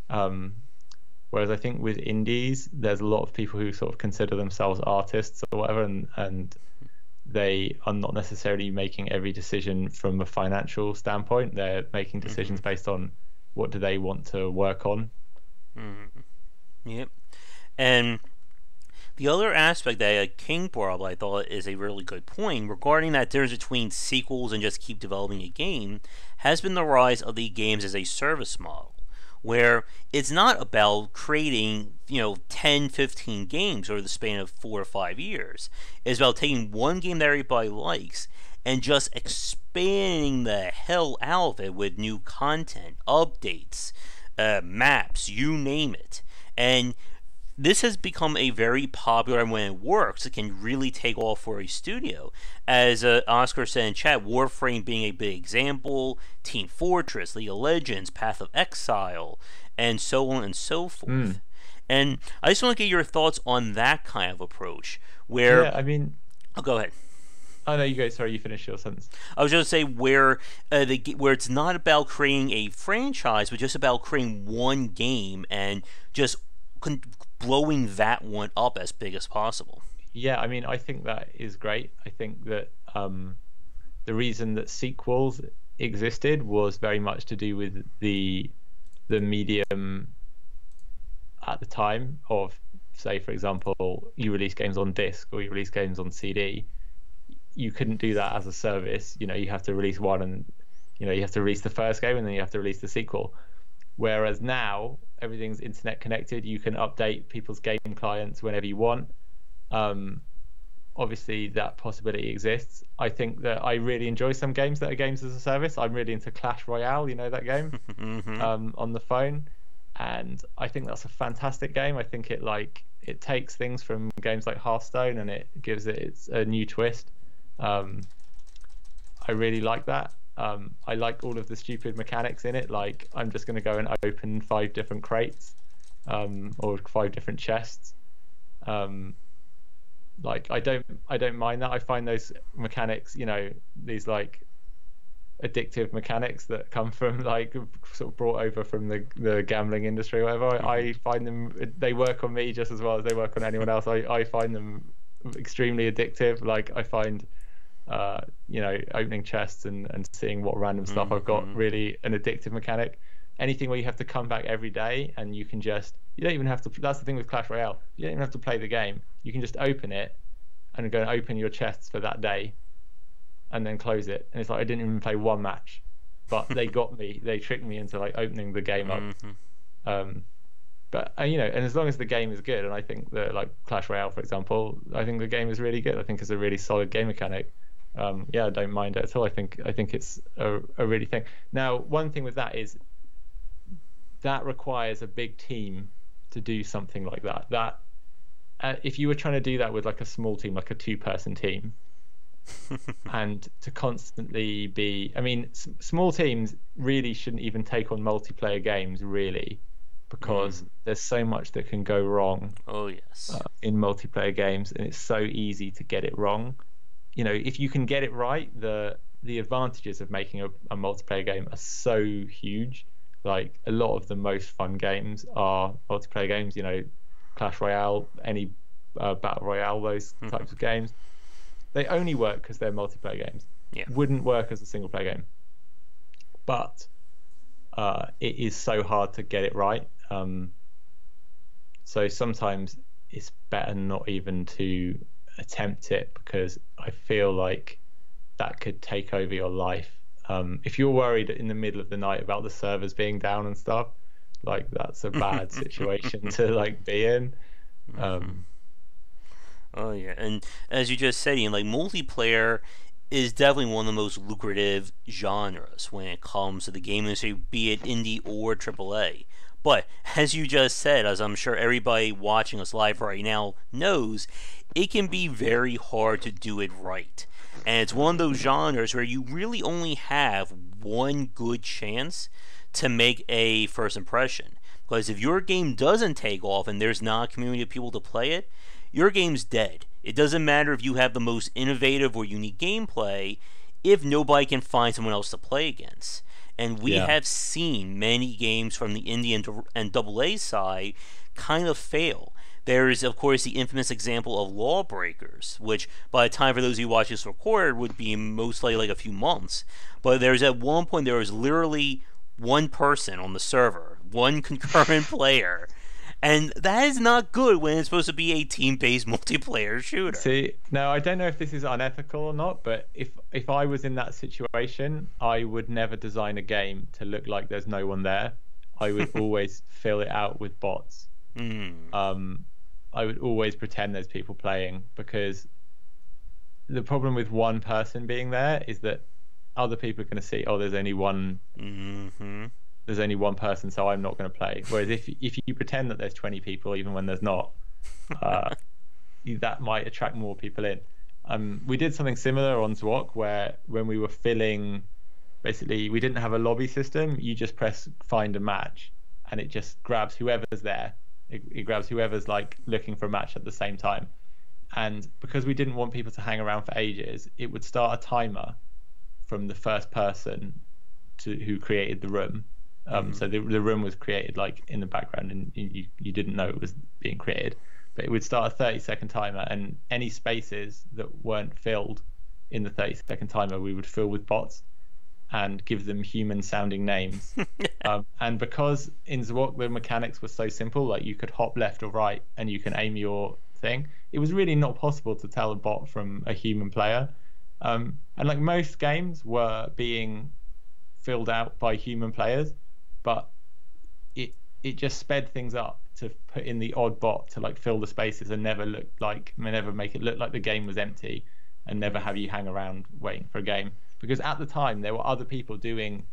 [SPEAKER 2] Whereas I think with indies, there's a lot of people who sort of consider themselves artists or whatever, and they are not necessarily making every decision from a financial standpoint. They're making decisions based on what do they want to work on.
[SPEAKER 1] Yep. And the other aspect that King brought up, I thought, is a really good point regarding that difference between sequels and just keep developing a game, has been the rise of the games as a service model, where it's not about creating 10, 15 games over the span of 4 or 5 years. It's about taking one game that everybody likes and just expanding the hell out of it with new content, updates, maps, you name it. And this has become a very popular, and when it works, it can really take off for a studio. As Oscar said in chat, Warframe being a big example, Team Fortress, League of Legends, Path of Exile, and so on and so forth. And I just want to get your thoughts on that kind of approach, where...
[SPEAKER 2] Yeah, I mean...
[SPEAKER 1] Oh, go ahead.
[SPEAKER 2] Oh, no, you go. Sorry, you finished your sentence.
[SPEAKER 1] I was going to say where it's not about creating a franchise, but just about creating one game and just blowing that one up as big as possible.
[SPEAKER 2] Yeah, I mean, I think that is great. I think that the reason that sequels existed was very much to do with the medium at the time of, say, for example, you release games on disc or you release games on CD. You couldn't do that as a service. You have to release one, and you have to release the first game, and then you have to release the sequel. Whereas now everything's internet connected. You can update people's game clients whenever you want. Obviously, that possibility exists. I think that I really enjoy some games that are games as a service. I'm really into Clash Royale, that game, on the phone, and I think that's a fantastic game. I think it takes things from games like Hearthstone and it gives it a new twist. I really like that. I like all of the stupid mechanics in it. Like, I'm just going to go and open 5 different crates, or 5 different chests. Like, I don't mind that. I find those mechanics, these like addictive mechanics that come from like sort of brought over from the gambling industry or whatever. I find they work on me just as well as they work on anyone else. I find them extremely addictive. Like, I find opening chests and seeing what random stuff I've got really an addictive mechanic. Anything where you have to come back every day and you don't even have to, that's the thing with Clash Royale, you don't even have to play the game. You can just open it and go and open your chests for that day and then close it, and it's like I didn't even play one match, but they got me, they tricked me into like opening the game up. But and as long as the game is good, and I think that like Clash Royale, for example, I think the game is really good. I think it's a really solid game mechanic. I don't mind it at all. I think it's a really thing. Now, one thing with that is that requires a big team to do something like that. That if you were trying to do that with like a small team, like a 2-person team, and to constantly be, I mean, small teams really shouldn't even take on multiplayer games, really, because there's so much that can go wrong.
[SPEAKER 1] Oh yes.
[SPEAKER 2] In multiplayer games, and it's so easy to get it wrong. If you can get it right, the advantages of making a multiplayer game are so huge. Like, a lot of the most fun games are multiplayer games. Clash Royale, any battle royale, those types of games. They only work because they're multiplayer games.
[SPEAKER 1] Yeah.
[SPEAKER 2] Wouldn't work as a single player game. But it is so hard to get it right. So sometimes it's better not even to attempt it, because I feel like that could take over your life. If you're worried in the middle of the night about the servers being down and stuff, like that's a bad situation to like be in.
[SPEAKER 1] Oh yeah, and as you just said, Ian, like multiplayer is definitely one of the most lucrative genres when it comes to the game industry, be it indie or AAA. But as you just said, as I'm sure everybody watching us live right now knows, it can be very hard to do it right. And it's one of those genres where you really only have one good chance to make a first impression. Because if your game doesn't take off and there's not a community of people to play it, your game's dead. It doesn't matter if you have the most innovative or unique gameplay if nobody can find someone else to play against. And we have seen many games from the indie and AA side kind of fail. There is, of course, the infamous example of Lawbreakers, which by the time for those of you watching this recorded would be most likely like a few months. But there's at one point there was literally one person on the server, one concurrent player. And that is not good when it's supposed to be a team-based multiplayer shooter.
[SPEAKER 2] See, now I don't know if this is unethical or not, but if I was in that situation, I would never design a game to look like there's no one there. I would always fill it out with bots. I would always pretend there's people playing, because the problem with one person being there is that other people are going to see, oh, there's only one. There's only one person, so I'm not going to play. Whereas if you pretend that there's 20 people, even when there's not, that might attract more people in. We did something similar on Zwok, where when we were filling, basically we didn't have a lobby system. You just press find a match, and it just grabs whoever's there. It grabs whoever's like looking for a match at the same time. And because we didn't want people to hang around for ages, it would start a timer from the first person who created the room. So the room was created like in the background, and you didn't know it was being created, but it would start a 30-second timer, and any spaces that weren't filled in the 30-second timer we would fill with bots and give them human sounding names. And because in Zwok the mechanics were so simple, like you could hop left or right and you can aim your thing, it was really not possible to tell a bot from a human player. And like most games were being filled out by human players, but it just sped things up to put in the odd bot to like fill the spaces and never make it look like the game was empty, and never have you hang around waiting for a game. Because at the time there were other people doing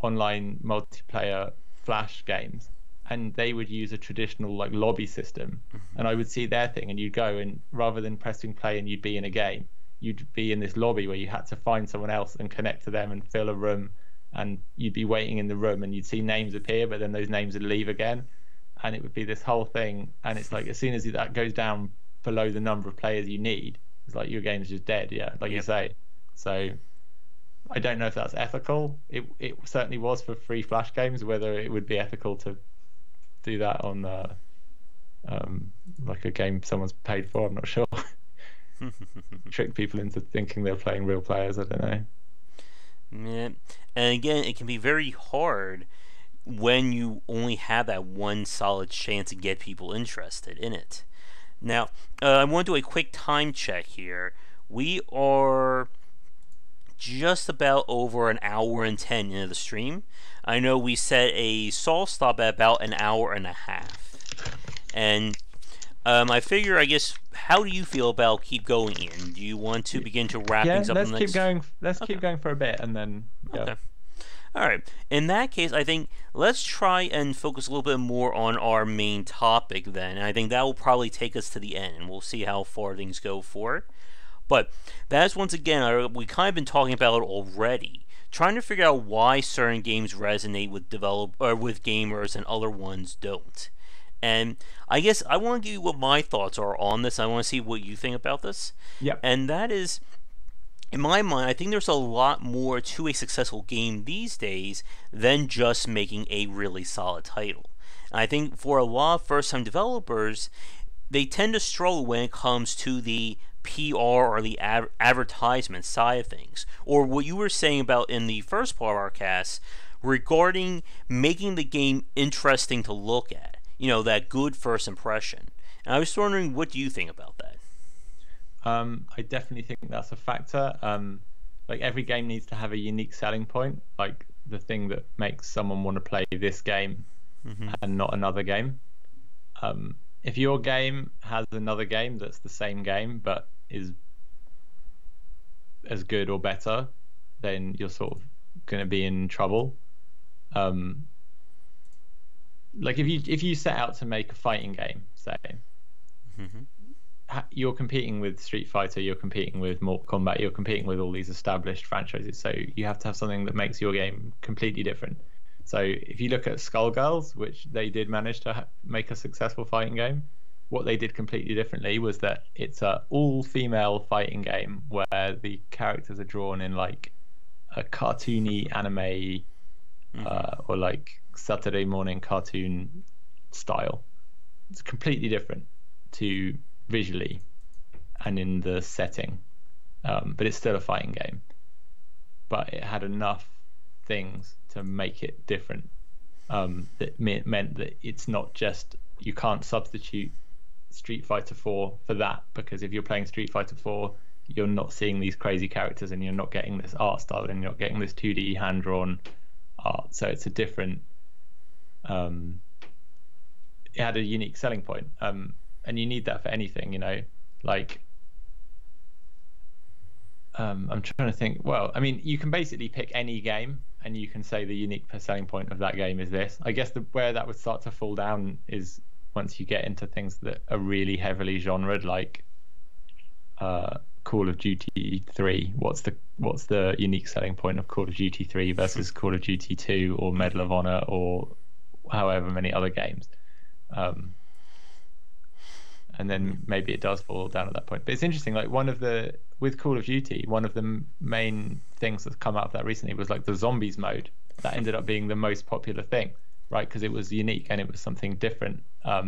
[SPEAKER 2] online multiplayer Flash games, and they would use a traditional like lobby system, and I would see their thing, and you'd go, and rather than pressing play and you'd be in a game, you'd be in this lobby where you had to find someone else and connect to them and fill a room, and you'd be waiting in the room, and you'd see names appear, but then those names would leave again, and it would be this whole thing. And it's like as soon as that goes down below the number of players you need, it's like your game's just dead, you say. So I don't know if that's ethical. It certainly was for free Flash games. Whether it would be ethical to do that on like a game someone's paid for, I'm not sure. Trick people into thinking they're playing real players, I don't know.
[SPEAKER 1] Yeah. And again, it can be very hard when you only have that one solid chance to get people interested in it. Now, I want to do a quick time check here. We are just about over an hour and 10 into the stream. I know we set a soft stop at about an hour and a half. And I figure, I guess, how do you feel about keep going, Ian? Do you want to begin to wrap things up?
[SPEAKER 2] Let's keep going for a bit, and then
[SPEAKER 1] Okay. All right. In that case, I think let's try and focus a little bit more on our main topic then. And I think that will probably take us to the end, and we'll see how far things go for it. But that's, once again, we kind of been talking about it already, trying to figure out why certain games resonate with with gamers and other ones don't. And I guess I want to give you what my thoughts are on this. I want to see what you think about this.
[SPEAKER 2] Yeah.
[SPEAKER 1] And that is, in my mind, I think there's a lot more to a successful game these days than just making a really solid title. And I think for a lot of first-time developers, they tend to struggle when it comes to the PR or the advertisement side of things, or what you were saying about in the first part of our cast regarding making the game interesting to look at, that good first impression. And I was wondering, what do you think about that?
[SPEAKER 2] I definitely think that's a factor. Like every game needs to have a unique selling point, like the thing that makes someone want to play this game
[SPEAKER 1] Hmm.
[SPEAKER 2] and not another game. If your game has another game that's the same game but is as good or better, then you're sort of going to be in trouble. Like if you set out to make a fighting game, say,
[SPEAKER 1] Hmm.
[SPEAKER 2] you're competing with Street Fighter, you're competing with Mortal Kombat, you're competing with all these established franchises. So you have to have something that makes your game completely different. So if you look at Skullgirls, which they did manage to make a successful fighting game, what they did completely differently was that it's a all-female fighting game where the characters are drawn in like a cartoony anime or like Saturday morning cartoon style. It's completely different to visually and in the setting, but it's still a fighting game. But it had enough things to make it different, that meant that it's not just, you can't substitute Street Fighter 4 for that, because if you're playing Street Fighter 4, you're not seeing these crazy characters and you're not getting this art style and you're not getting this 2D hand-drawn art. So it's a different, it had a unique selling point, and you need that for anything, you know, like I'm trying to think. Well, I mean, you can basically pick any game and you can say the unique selling point of that game is this. I guess where that would start to fall down is once you get into things that are really heavily genred, like Call of Duty 3. What's the unique selling point of Call of Duty 3 versus Call of Duty 2 or Medal of Honor or however many other games? And then maybe it does fall down at that point. But it's interesting, like with Call of Duty, one of the main things that's come out of that recently was like the zombies mode. That ended up being the most popular thing, right? Because it was unique and it was something different. I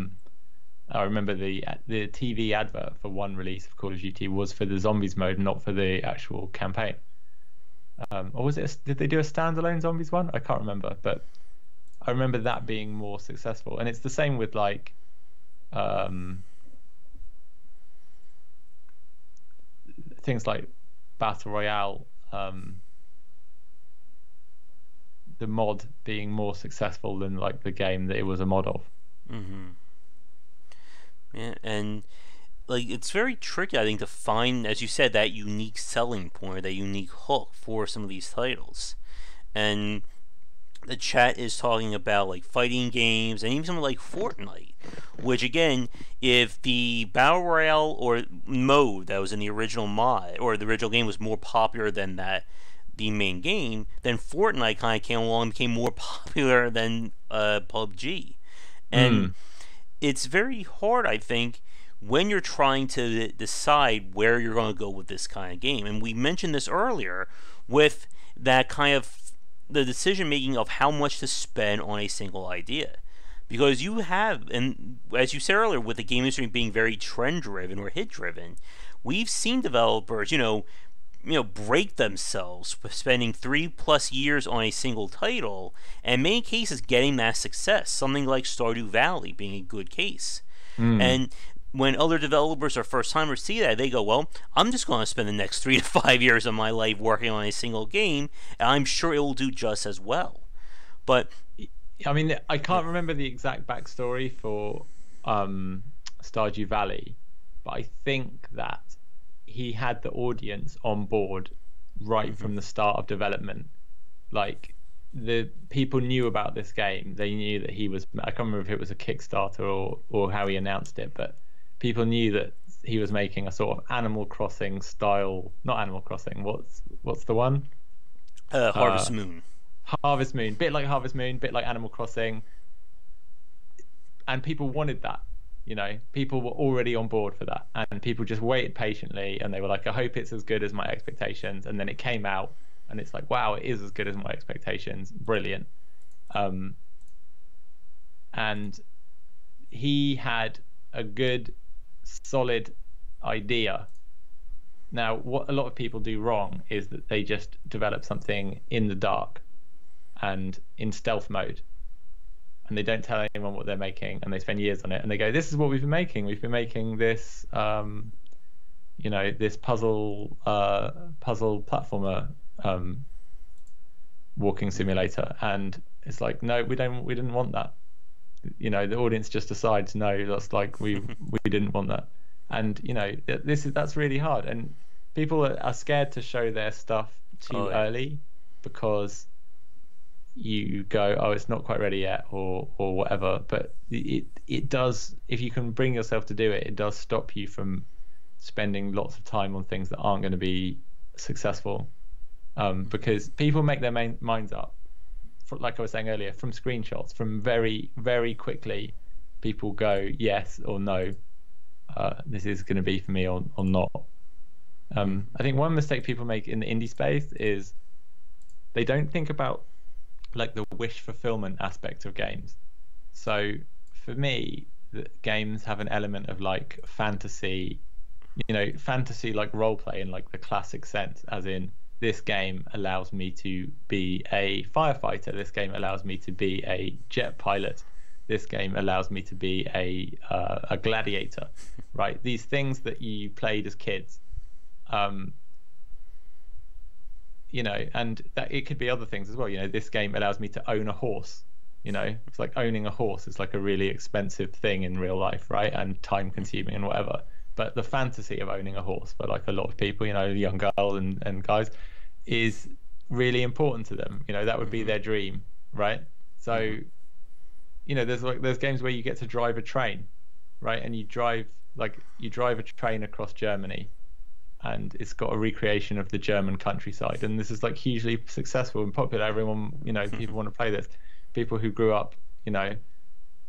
[SPEAKER 2] remember the TV advert for one release of Call of Duty was for the zombies mode, not for the actual campaign. Or was it? Did they do a standalone zombies one? I can't remember, but I remember that being more successful. And it's the same with like things like Battle Royale, the mod being more successful than like the game that it was a mod of.
[SPEAKER 1] Yeah, and like it's very tricky, I think, to find, as you said, that unique selling point, or that unique hook for some of these titles. And the chat is talking about like fighting games and even something like Fortnite, which again, if the battle royale or mode that was in the original mod or the original game was more popular than the main game, then Fortnite kind of came along and became more popular than PUBG. And it's very hard, I think, when you're trying to decide where you're going to go with this kind of game. And we mentioned this earlier with that kind of the decision making of how much to spend on a single idea. Because you have, and as you said earlier, with the game industry being very trend driven or hit driven, we've seen developers, break themselves for spending 3+ years on a single title, and in many cases getting that success. Something like Stardew Valley being a good case. And when other developers or first timers see that, they go, well, I'm just going to spend the next 3 to 5 years of my life working on a single game, and I'm sure it will do just as well. But
[SPEAKER 2] I mean, I can't remember the exact backstory for Stardew Valley, but I think that he had the audience on board right from the start of development. Like, the people knew about this game. They knew that he was, I can't remember if it was a Kickstarter or how he announced it, but people knew that he was making a sort of Animal Crossing style, not Animal Crossing, what's the one?
[SPEAKER 1] Harvest Moon.
[SPEAKER 2] Harvest Moon, bit like Harvest Moon, bit like Animal Crossing. And people wanted that. People were already on board for that, and people just waited patiently, and they were like, I hope it's as good as my expectations. And then it came out, and it's like, wow, it is as good as my expectations. Brilliant. And he had a good, solid idea. Now, what a lot of people do wrong is that they just develop something in the dark and in stealth mode, and they don't tell anyone what they're making, and they spend years on it, and they go, this is what we've been making. We've been making this, this puzzle platformer walking simulator. And it's like, no, we didn't want that. You know, the audience just decides, no, that's like we didn't want that. And you know, that's really hard, and people are scared to show their stuff too early, because you go, oh, it's not quite ready yet, or whatever. But it does, if you can bring yourself to do it, it does stop you from spending lots of time on things that aren't going to be successful, because people make their minds up, like I was saying earlier, from screenshots, from very, very quickly. People go yes or no, this is going to be for me or not. I think one mistake people make in the indie space is they don't think about like the wish fulfillment aspect of games. So for me, the games have an element of like fantasy, you know, fantasy like role play in like the classic sense, as in this game allows me to be a firefighter, this game allows me to be a jet pilot, this game allows me to be a gladiator, right? These things that you played as kids, you know, and that it could be other things as well. You know, this game allows me to own a horse. You know, it's like owning a horse is like a really expensive thing in real life, right? And time consuming and whatever. But the fantasy of owning a horse for like a lot of people, you know, young girls and guys, is really important to them. You know, that would be their dream, right? So, you know, there's games where you get to drive a train, right? And you drive a train across Germany, and it's got a recreation of the German countryside, and this is like hugely successful and popular. Everyone, you know, people want to play this. People who grew up, you know,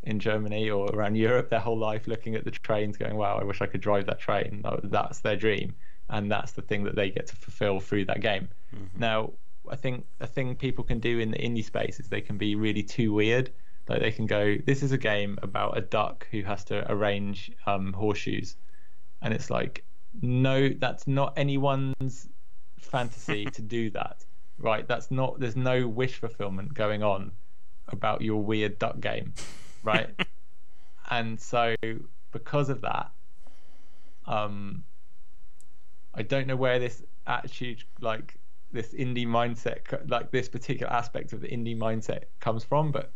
[SPEAKER 2] in Germany or around Europe their whole life, looking at the trains going, wow, I wish I could drive that train. That's their dream, and that's the thing that they get to fulfill through that game. Now, I think a thing people can do in the indie space is they can be really too weird. Like they can go, this is a game about a duck who has to arrange horseshoes, and it's like, no, that's not anyone's fantasy to do that, right? That's not, there's no wish fulfillment going on about your weird duck game, right? And so because of that, I don't know where this attitude, like this indie mindset, like this particular aspect of the indie mindset comes from, but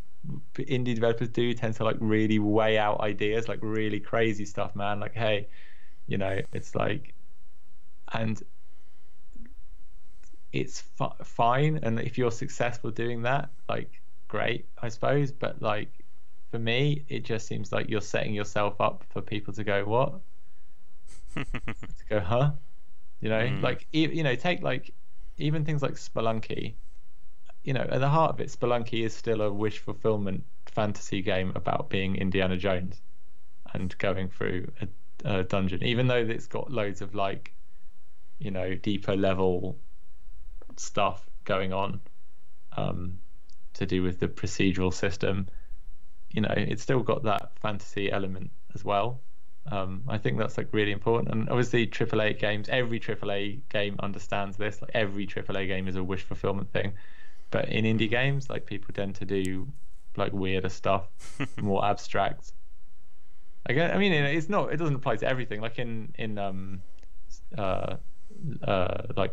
[SPEAKER 2] indie developers do tend to like really weigh out ideas, like really crazy stuff, man. Like, hey, you know, it's like, and it's fine, and if you're successful doing that, like, great, I suppose. But like, for me, it just seems like you're setting yourself up for people to go, what? To go, huh? You know, like, you know, take like even things like Spelunky. You know, at the heart of it, Spelunky is still a wish fulfillment fantasy game about being Indiana Jones and going through a dungeon, even though it's got loads of like, you know, deeper level stuff going on, to do with the procedural system. You know, it's still got that fantasy element as well. I think that's like really important. And obviously AAA games, every AAA game understands this. Like every AAA game is a wish fulfillment thing. But in indie games, like people tend to do like weirder stuff, more abstract. Again, I mean, it's not, it doesn't apply to everything. Like in like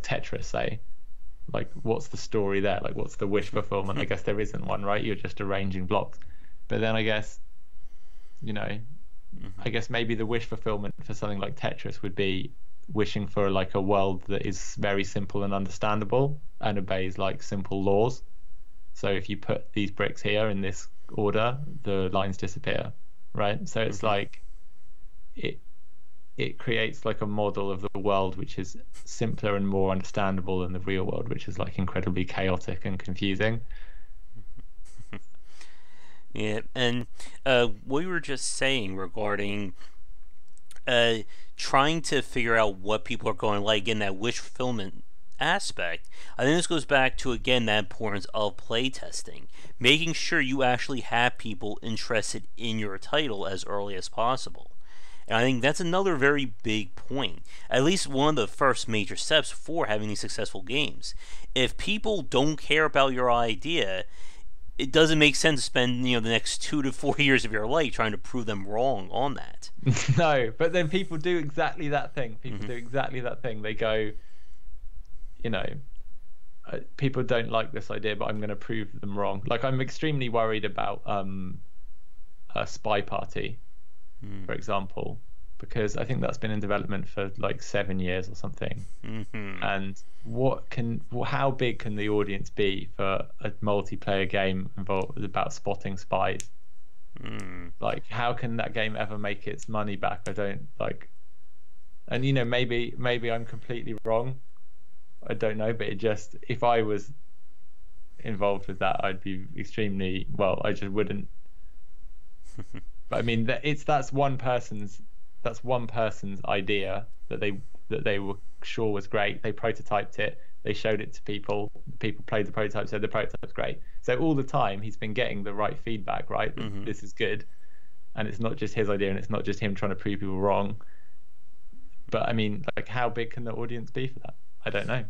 [SPEAKER 2] Tetris, say, like what's the story there? Like what's the wish fulfillment? I guess there isn't one, right? You're just arranging blocks. But then I guess, you know, I guess maybe the wish fulfillment for something like Tetris would be wishing for like a world that is very simple and understandable and obeys like simple laws. So if you put these bricks here in this order, the lines disappear, right? So it's like it creates like a model of the world which is simpler and more understandable than the real world, which is like incredibly chaotic and confusing.
[SPEAKER 1] Yeah, and what you were just saying regarding trying to figure out what people are going like in that wish fulfillment aspect, I think this goes back to, again, that importance of playtesting, making sure you actually have people interested in your title as early as possible. And I think that's another very big point, at least one of the first major steps for having these successful games. If people don't care about your idea, it doesn't make sense to spend, you know, the next 2 to 4 years of your life trying to prove them wrong on that.
[SPEAKER 2] No, but then people do exactly that thing. People do exactly that thing. They go, you know, people don't like this idea, but I'm going to prove them wrong. Like, I'm extremely worried about Spy Party, for example, because I think that's been in development for like 7 years or something. And how big can the audience be for a multiplayer game involved about spotting spies? Like, how can that game ever make its money back? I don't like. And maybe I'm completely wrong. I don't know, but if I was involved with that, I'd be extremely I just wouldn't. But I mean, that's one person's idea that they were sure was great. They prototyped it. They showed it to people. People played the prototype, said the prototype's great. So all the time he's been getting the right feedback, right? This is good, and it's not just his idea, and it's not just him trying to prove people wrong. But I mean, like, how big can the audience be for that? I don't know.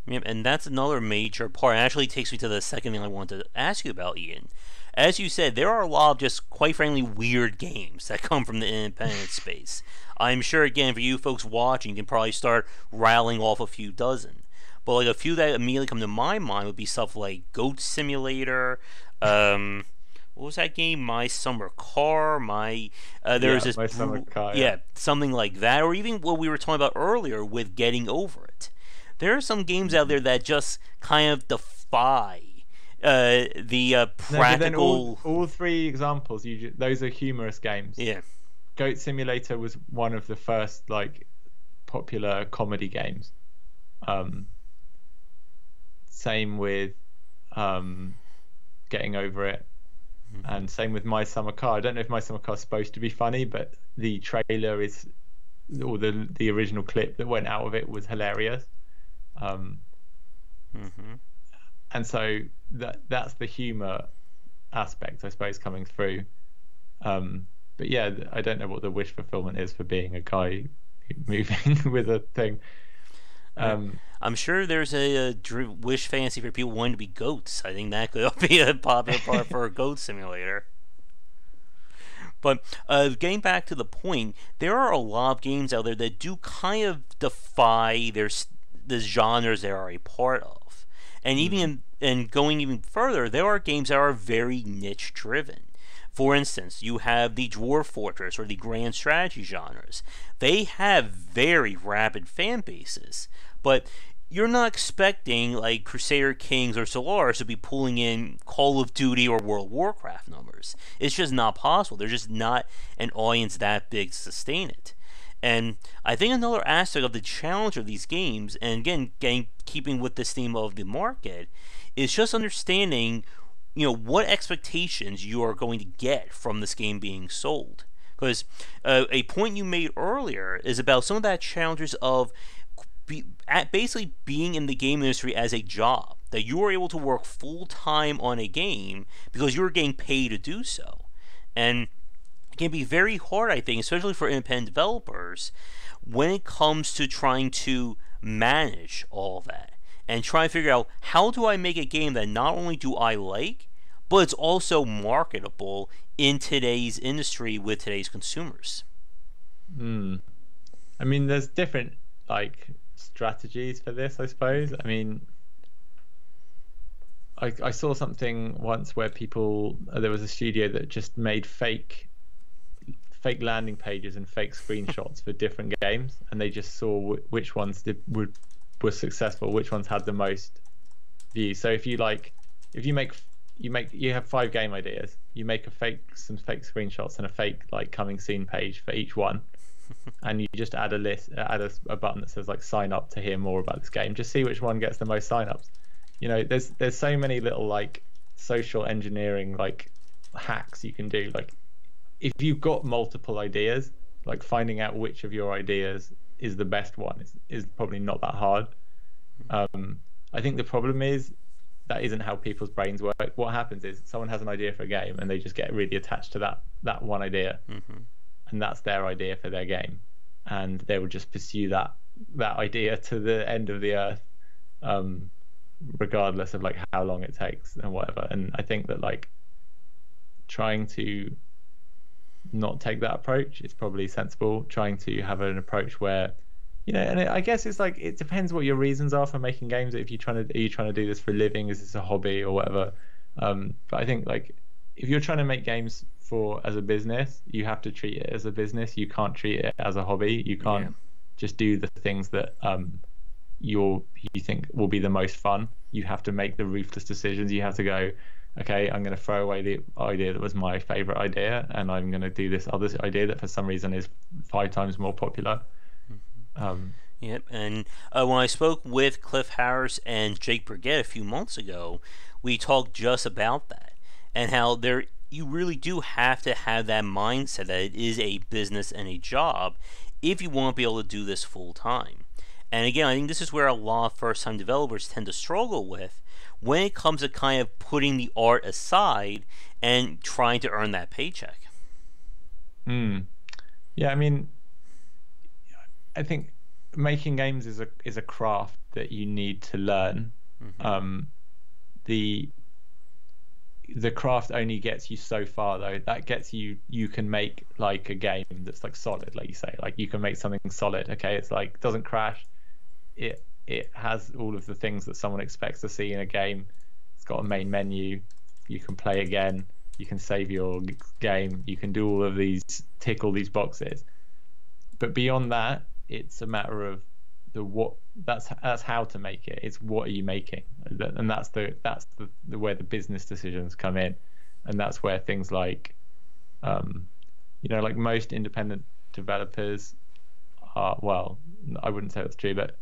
[SPEAKER 1] Yeah, and that's another major part. It actually takes me to the second thing I wanted to ask you about, Iain. As you said, there are a lot of just, quite frankly, weird games that come from the independent space. I'm sure, again, for you folks watching, you can probably start rattling off a few dozen. But like a few that immediately come to my mind would be stuff like Goat Simulator. What was that game? My Summer Car. There's this
[SPEAKER 2] My Summer Car.
[SPEAKER 1] Yeah, something like that, or even what we were talking about earlier with Getting Over It. There are some games out there that just kind of defy the practical.
[SPEAKER 2] No, all three examples, those are humorous games.
[SPEAKER 1] Yeah.
[SPEAKER 2] Goat Simulator was one of the first like popular comedy games. Same with Getting Over It, and same with My Summer Car. I don't know if My Summer Car is supposed to be funny, but the trailer or the original clip that went out of it was hilarious. And so that's the humor aspect, I suppose, coming through. But yeah, I don't know what the wish fulfillment is for being a guy moving with a thing.
[SPEAKER 1] I'm sure there's a wish fantasy for people wanting to be goats. I think that could be a popular part for a Goat Simulator. But getting back to the point, there are a lot of games out there that do kind of defy the genres they are a part of. And even and going even further, there are games that are very niche driven. For instance, you have the Dwarf Fortress or the Grand Strategy genres. They have very rabid fan bases, but you're not expecting like Crusader Kings or Solaris to be pulling in Call of Duty or World of Warcraft numbers. It's just not possible. There's just not an audience that big to sustain it. And I think another aspect of the challenge of these games, and again, keeping with this theme of the market, is just understanding, what expectations you are going to get from this game being sold. Because a point you made earlier is about some of that challenges of basically being in the game industry as a job, that you are able to work full-time on a game because you're getting paid to do so. And it can be very hard, I think, especially for independent developers, when it comes to trying to manage all that and try and figure out, how do I make a game that not only do I like, but it's also marketable in today's industry with today's consumers?
[SPEAKER 2] I mean, there's different strategies for this, I suppose. I mean, I saw something once where there was a studio that just made fake landing pages and fake screenshots for different games, and they just saw which ones were successful, which ones had the most views. So if you have 5 game ideas, you make some fake screenshots and a fake coming soon page for each one, and you just add a button that says sign up to hear more about this game. Just see which one gets the most signups. There's so many little social engineering hacks you can do. If you've got multiple ideas, finding out which of your ideas is the best one is probably not that hard. I think the problem is that isn't how people's brains work. What happens is someone has an idea for a game and they just get really attached to that one idea, and that's their idea for their game, and they will just pursue that idea to the end of the earth, regardless of how long it takes and whatever. And I think that trying to not take that approach is probably sensible. Trying to have an approach where, and I guess it's it depends what your reasons are for making games. If are you trying to do this for a living? Is this a hobby or whatever? But I think if you're trying to make games for as a business, you have to treat it as a business. You can't treat it as a hobby. You can't just do the things that you think will be the most fun. You have to make the ruthless decisions. You have to go, okay, I'm going to throw away the idea that was my favorite idea, and I'm going to do this other idea that for some reason is 5 times more popular.
[SPEAKER 1] Yep, and when I spoke with Cliff Harris and Jake Burgett a few months ago, we talked just about that, and how you really do have to have that mindset that it is a business and a job if you want to be able to do this full time. And again, I think this is where a lot of first-time developers tend to struggle with when it comes to kind of putting the art aside and trying to earn that paycheck.
[SPEAKER 2] Yeah, I mean, I think making games is a craft that you need to learn. The craft only gets you so far, though. That gets you can make like a game that's like solid, like you say. Like you can make something solid. Okay, it's like doesn't crash. It has all of the things that someone expects to see in a game. It's got a main menu. You can play again. You can save your game. You can do all of these, tick all these boxes. But beyond that, it's a matter of that's how to make it. It's what are you making, and that's the where the business decisions come in, and that's where things like, like most independent developers are. Well, I wouldn't say that's true, but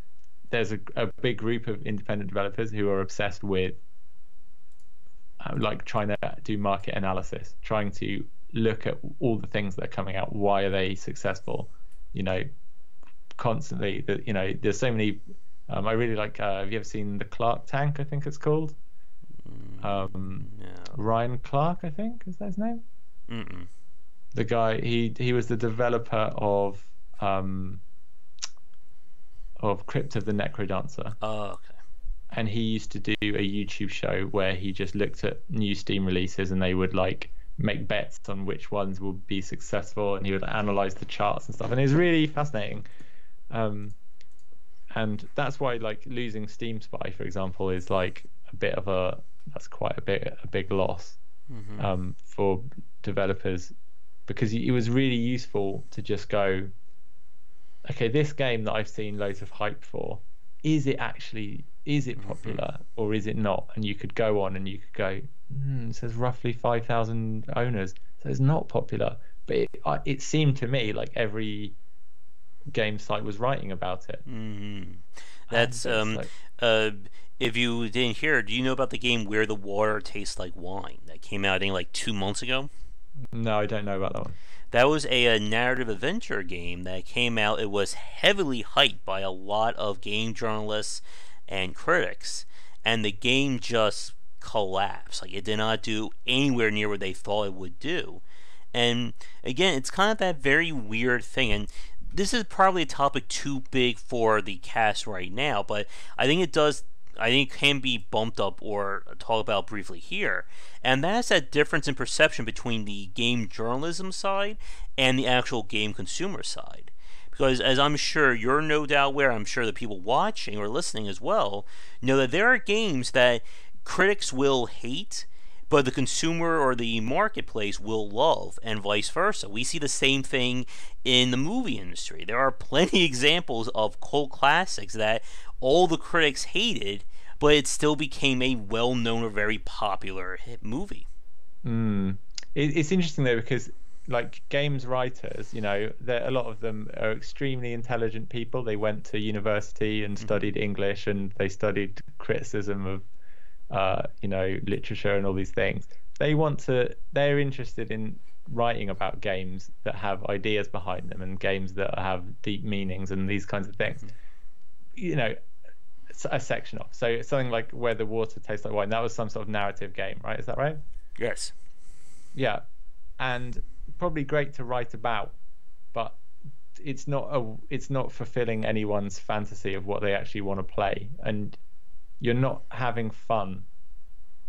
[SPEAKER 2] there's a big group of independent developers who are obsessed with like trying to do market analysis, trying to look at all the things that are coming out. Why are they successful? Constantly that there's so many. I really like. Have you ever seen the Clark Tank? I think it's called.
[SPEAKER 1] No.
[SPEAKER 2] Ryan Clark, I think, is that his name? The guy. He was the developer of Crypt of the Necrodancer.
[SPEAKER 1] Oh, okay.
[SPEAKER 2] And he used to do a YouTube show where he just looked at new Steam releases, and they would like make bets on which ones will be successful, and he would analyze the charts and stuff, and it was really fascinating. And that's why like losing Steam Spy, for example, is like that's quite a big loss for developers, because it was really useful to just go, okay, this game that I've seen loads of hype for, is it popular or is it not? And you could go on and you could go, it says roughly 5,000 owners, so it's not popular. But it seemed to me like every game site was writing about it.
[SPEAKER 1] That's if you didn't hear, do you know about the game Where the Water Tastes Like Wine that came out I think like 2 months ago?
[SPEAKER 2] No, I don't know about that one.
[SPEAKER 1] That was a narrative adventure game that came out. It was heavily hyped by a lot of game journalists and critics, and the game just collapsed. Like, it did not do anywhere near what they thought it would do. And again, it's kind of that very weird thing, and this is probably a topic too big for the cast right now, but I think it can be bumped up or talked about briefly here, and that's that difference in perception between the game journalism side and the actual game consumer side. Because as I'm sure you're no doubt aware, I'm sure the people watching or listening as well know that there are games that critics will hate, but the consumer or the marketplace will love, and vice versa. We see the same thing in the movie industry. There are plenty of examples of cult classics that all the critics hated, but it still became a well-known or very popular hit movie.
[SPEAKER 2] It's interesting though, because like games writers, a lot of them are extremely intelligent people. They went to university and studied English, and they studied criticism of literature and all these things. They're interested in writing about games that have ideas behind them and games that have deep meanings and these kinds of things. A section of. So something like Where the Water Tastes Like Wine, that was some sort of narrative game, right? Is that right?
[SPEAKER 1] Yes.
[SPEAKER 2] Yeah. And probably great to write about, but it's not fulfilling anyone's fantasy of what they actually want to play, and you're not having fun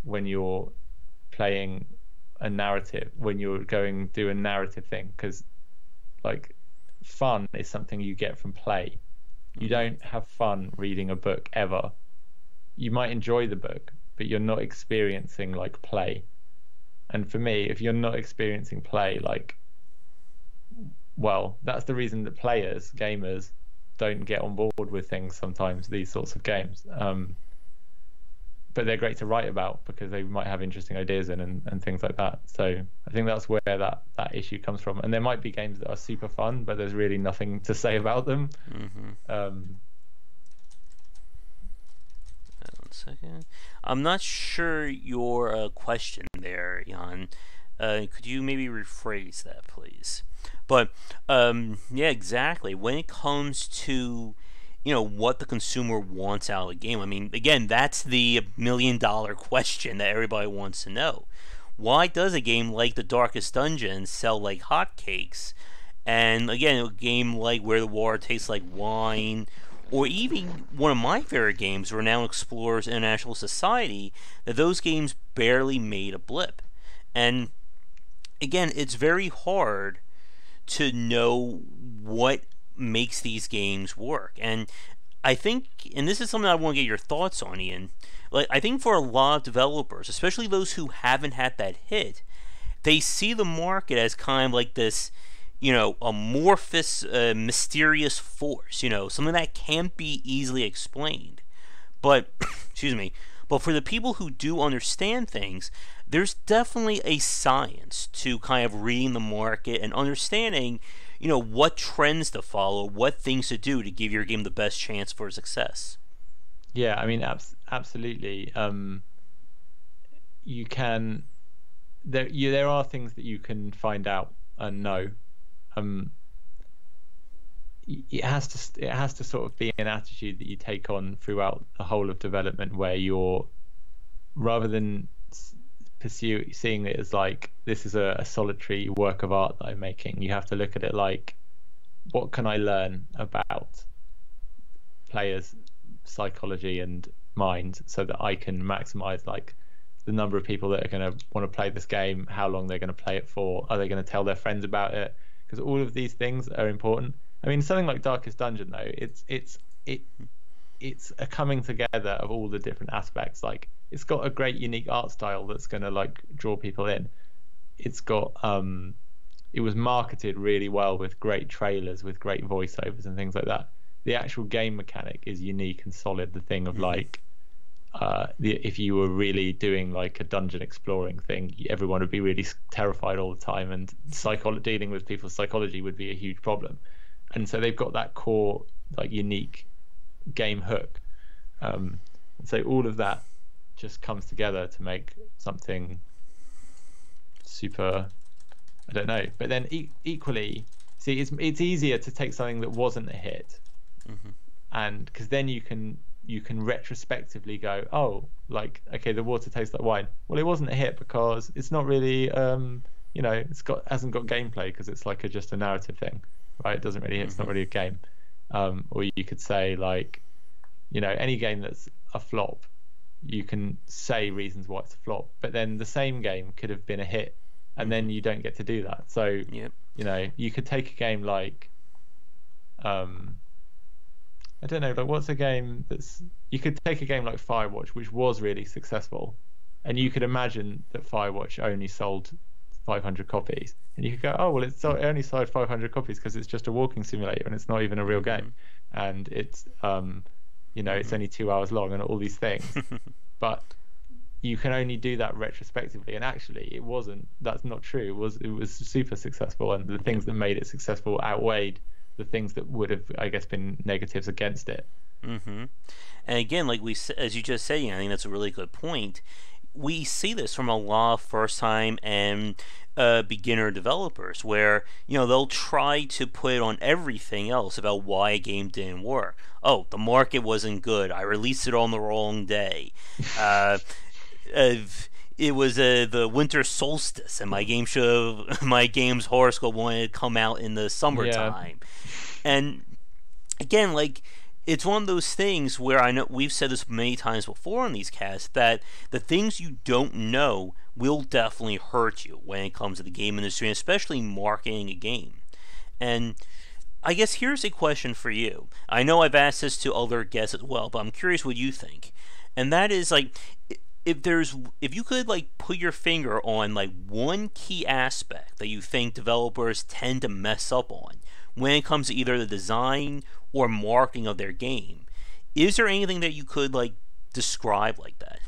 [SPEAKER 2] when you're playing a narrative, when you're going do a narrative thing, because like fun is something you get from play. You don't have fun reading a book ever. You might enjoy the book, but you're not experiencing like play. And for me, if you're not experiencing play, like, well, that's the reason that players, gamers, don't get on board with things sometimes, these sorts of games. But they're great to write about because they might have interesting ideas in and things like that. So I think that's where that issue comes from. And there might be games that are super fun, but there's really nothing to say about them.
[SPEAKER 1] One second. I'm not sure your question there, Jan. Could you maybe rephrase that, please? But yeah, exactly. When it comes to what the consumer wants out of a game, I mean, again, that's the $1,000,000 question that everybody wants to know. Why does a game like The Darkest Dungeon sell like hotcakes? And again, a game like Where the Water Tastes Like Wine, or even one of my favorite games, Renowned Explorers International Society, that those games barely made a blip. And again, it's very hard to know what makes these games work. And I think, and this is something I want to get your thoughts on, Iain, like, I think for a lot of developers, especially those who haven't had that hit, they see the market as kind of like this, amorphous, mysterious force, something that can't be easily explained. But, excuse me, but for the people who do understand things, there's definitely a science to kind of reading the market and understanding, what trends to follow, what things to do to give your game the best chance for success.
[SPEAKER 2] Yeah, I mean, absolutely. You can. There are things that you can find out and know. It has to sort of be an attitude that you take on throughout the whole of development, where you're, rather than seeing it as like this is a solitary work of art that I'm making, you have to look at it like, what can I learn about players' psychology and mind so that I can maximize like the number of people that are going to want to play this game, how long they're going to play it for, are they going to tell their friends about it, because all of these things are important. I mean, something like Darkest Dungeon, though, it's a coming together of all the different aspects. Like, it's got a great unique art style that's going to like draw people in. It's got it was marketed really well with great trailers, with great voiceovers and things like that. The actual game mechanic is unique and solid. The thing of like, if you were really doing like a dungeon exploring thing, everyone would be really terrified all the time, and dealing with people's psychology would be a huge problem. And so they've got that core like unique game hook. So all of that just comes together to make something super, I don't know. But then equally, see, it's easier to take something that wasn't a hit, and because then you can retrospectively go, oh, like, okay, The Water Tastes Like Wine. Well, it wasn't a hit because it's not really, hasn't got gameplay, because it's like just a narrative thing, right? It doesn't really, it's not really a game. Or you could say like, any game that's a flop, you can say reasons why it's a flop, but then the same game could have been a hit, and then you don't get to do that. So, you could take a game like, I don't know, like, what's a game you could take a game like Firewatch, which was really successful, and you could imagine that Firewatch only sold 500 copies, and you could go, oh, well, it only sold 500 copies because it's just a walking simulator and it's not even a real game, and it's it's only 2 hours long and all these things. But you can only do that retrospectively, and actually that's not true. It was super successful, and the things that made it successful outweighed the things that would have, I guess, been negatives against it.
[SPEAKER 1] And again, like as you just said, I think that's a really good point. We see this from a lot of first-time and beginner developers, where they'll try to put it on everything else about why a game didn't work. Oh, the market wasn't good. I released it on the wrong day. It was the winter solstice, and my game's horoscope wanted to come out in the summertime. Yeah. And again, like, it's one of those things where I know we've said this many times before on these casts, that the things you don't know will definitely hurt you when it comes to the game industry, and especially marketing a game. And I guess here's a question for you. I know I've asked this to other guests as well, but I'm curious what you think. And that is, like, if you could like put your finger on like one key aspect that you think developers tend to mess up on when it comes to either the design or marketing of their game, is there anything that you could like describe like that?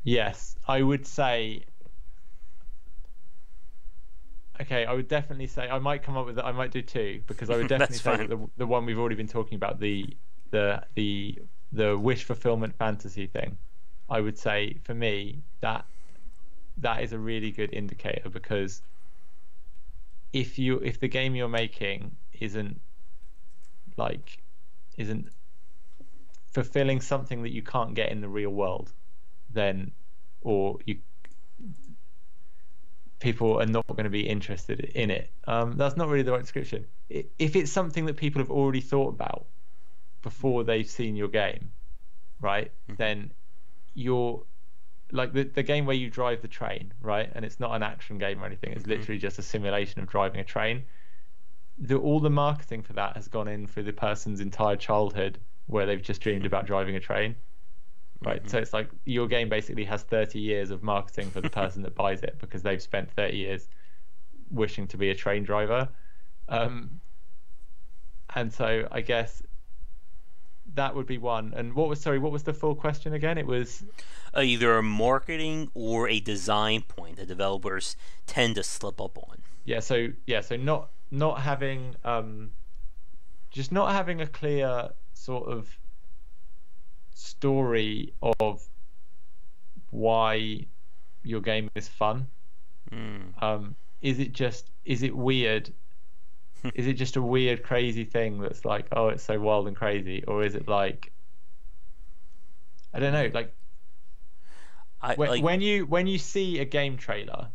[SPEAKER 2] Yes, I would say. Okay, I would definitely say I might come up with I might do two, because I would definitely say that the one we've already been talking about, the wish fulfillment fantasy thing. I would say for me that is a really good indicator, because if the game you're making isn't fulfilling something that you can't get in the real world, then people are not going to be interested in it. That's not really the right description. If it's something that people have already thought about before they've seen your game, right? Then you're like the game where you drive the train, right? And it's not an action game or anything. It's literally just a simulation of driving a train. All the marketing for that has gone in through the person's entire childhood, where they've just dreamed about driving a train. Right, so it's like your game basically has 30 years of marketing for the person that buys it, because they've spent 30 years wishing to be a train driver. And so I guess that would be one. And what was the full question again? It was
[SPEAKER 1] either a marketing or a design point that developers tend to slip up on.
[SPEAKER 2] So not having just not having a clear sort of story of why your game is fun. Is it weird? Is it just a weird, crazy thing that's like, oh, it's so wild and crazy? Or is it like, I don't know, when you see a game trailer,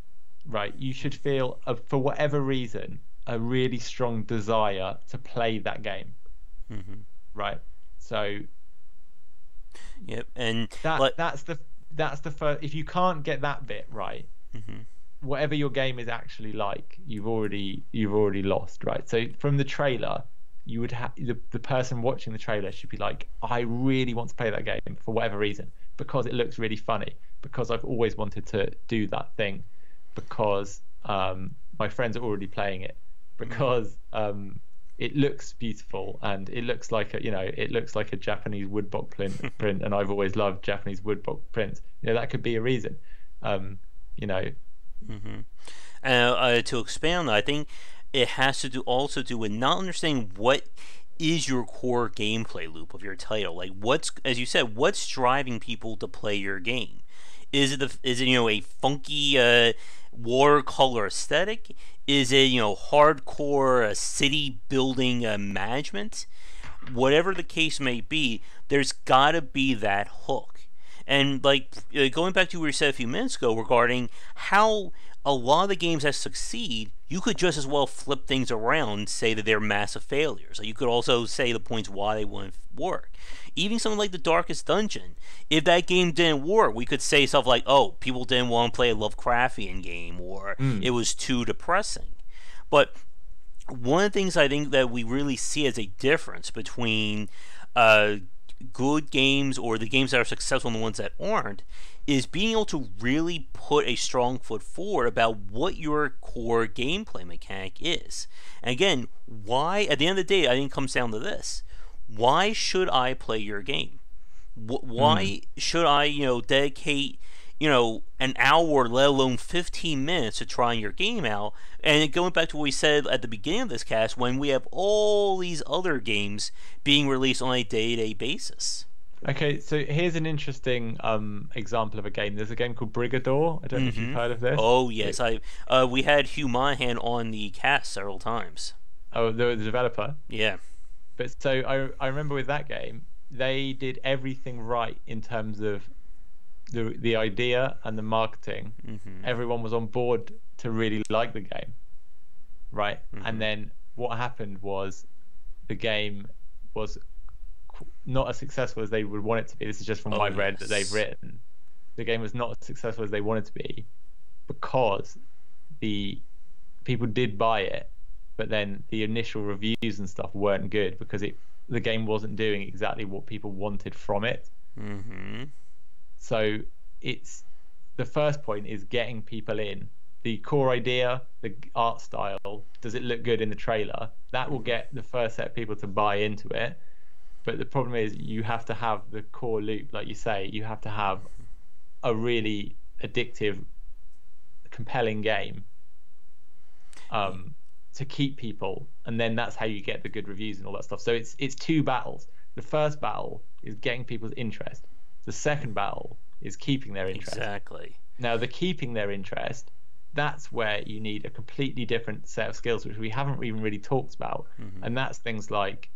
[SPEAKER 2] right, you should feel, for whatever reason, a really strong desire to play that game. Right? So
[SPEAKER 1] yep, and
[SPEAKER 2] that's the first. If you can't get that bit right, whatever your game is actually like, you've already lost, right? So from the trailer, you would have the person watching the trailer should be like, I really want to play that game for whatever reason, because it looks really funny, because I've always wanted to do that thing, because my friends are already playing it, because it looks beautiful, and it looks like a Japanese woodblock print, and I've always loved Japanese woodblock prints. That could be a reason.
[SPEAKER 1] To expand on that, I think it has to do with not understanding what is your core gameplay loop of your title. Like, as you said, what's driving people to play your game? Is it a funky watercolor aesthetic? Is it hardcore city building management? Whatever the case may be, there's got to be that hook. And like going back to what you said a few minutes ago regarding how a lot of the games that succeed, you could just as well flip things around and say that they're massive failures. Or you could also say the points why they wouldn't work. Even something like The Darkest Dungeon, if that game didn't work, we could say stuff like, oh, people didn't want to play a Lovecraftian game, or it was too depressing. But one of the things I think that we really see as a difference between good games, or the games that are successful and the ones that aren't, is being able to really put a strong foot forward about what your core gameplay mechanic is. And again, why, at the end of the day, I think it comes down to this. Why should I play your game? Why should I, dedicate, an hour, let alone 15 minutes to trying your game out? And going back to what we said at the beginning of this cast, when we have all these other games being released on a day-to-day basis.
[SPEAKER 2] Okay, so here's an interesting example of a game. There's a game called Brigador. I don't know if you've heard of this.
[SPEAKER 1] Oh, yes. We had Hugh Monahan on the cast several times.
[SPEAKER 2] Oh, the developer?
[SPEAKER 1] Yeah.
[SPEAKER 2] But so I remember with that game, they did everything right in terms of the idea and the marketing. Everyone was on board to really like the game, right? And then what happened was the game was not as successful as they would want it to be. This is just from what I've read that they've written. The game was not as successful as they wanted to be, because the people did buy it, but then the initial reviews and stuff weren't good, because the game wasn't doing exactly what people wanted from it.
[SPEAKER 1] Mm-hmm.
[SPEAKER 2] So it's the first point is getting people in. The core idea, the art style, does it look good in the trailer? That will get the first set of people to buy into it. But the problem is you have to have the core loop, like you say, you have to have a really addictive, compelling game to keep people, and then that's how you get the good reviews and all that stuff. So it's two battles. The first battle is getting people's interest. The second battle is keeping their interest.
[SPEAKER 1] Exactly.
[SPEAKER 2] Now, the keeping their interest, that's where you need a completely different set of skills, which we haven't even really talked about. And that's things like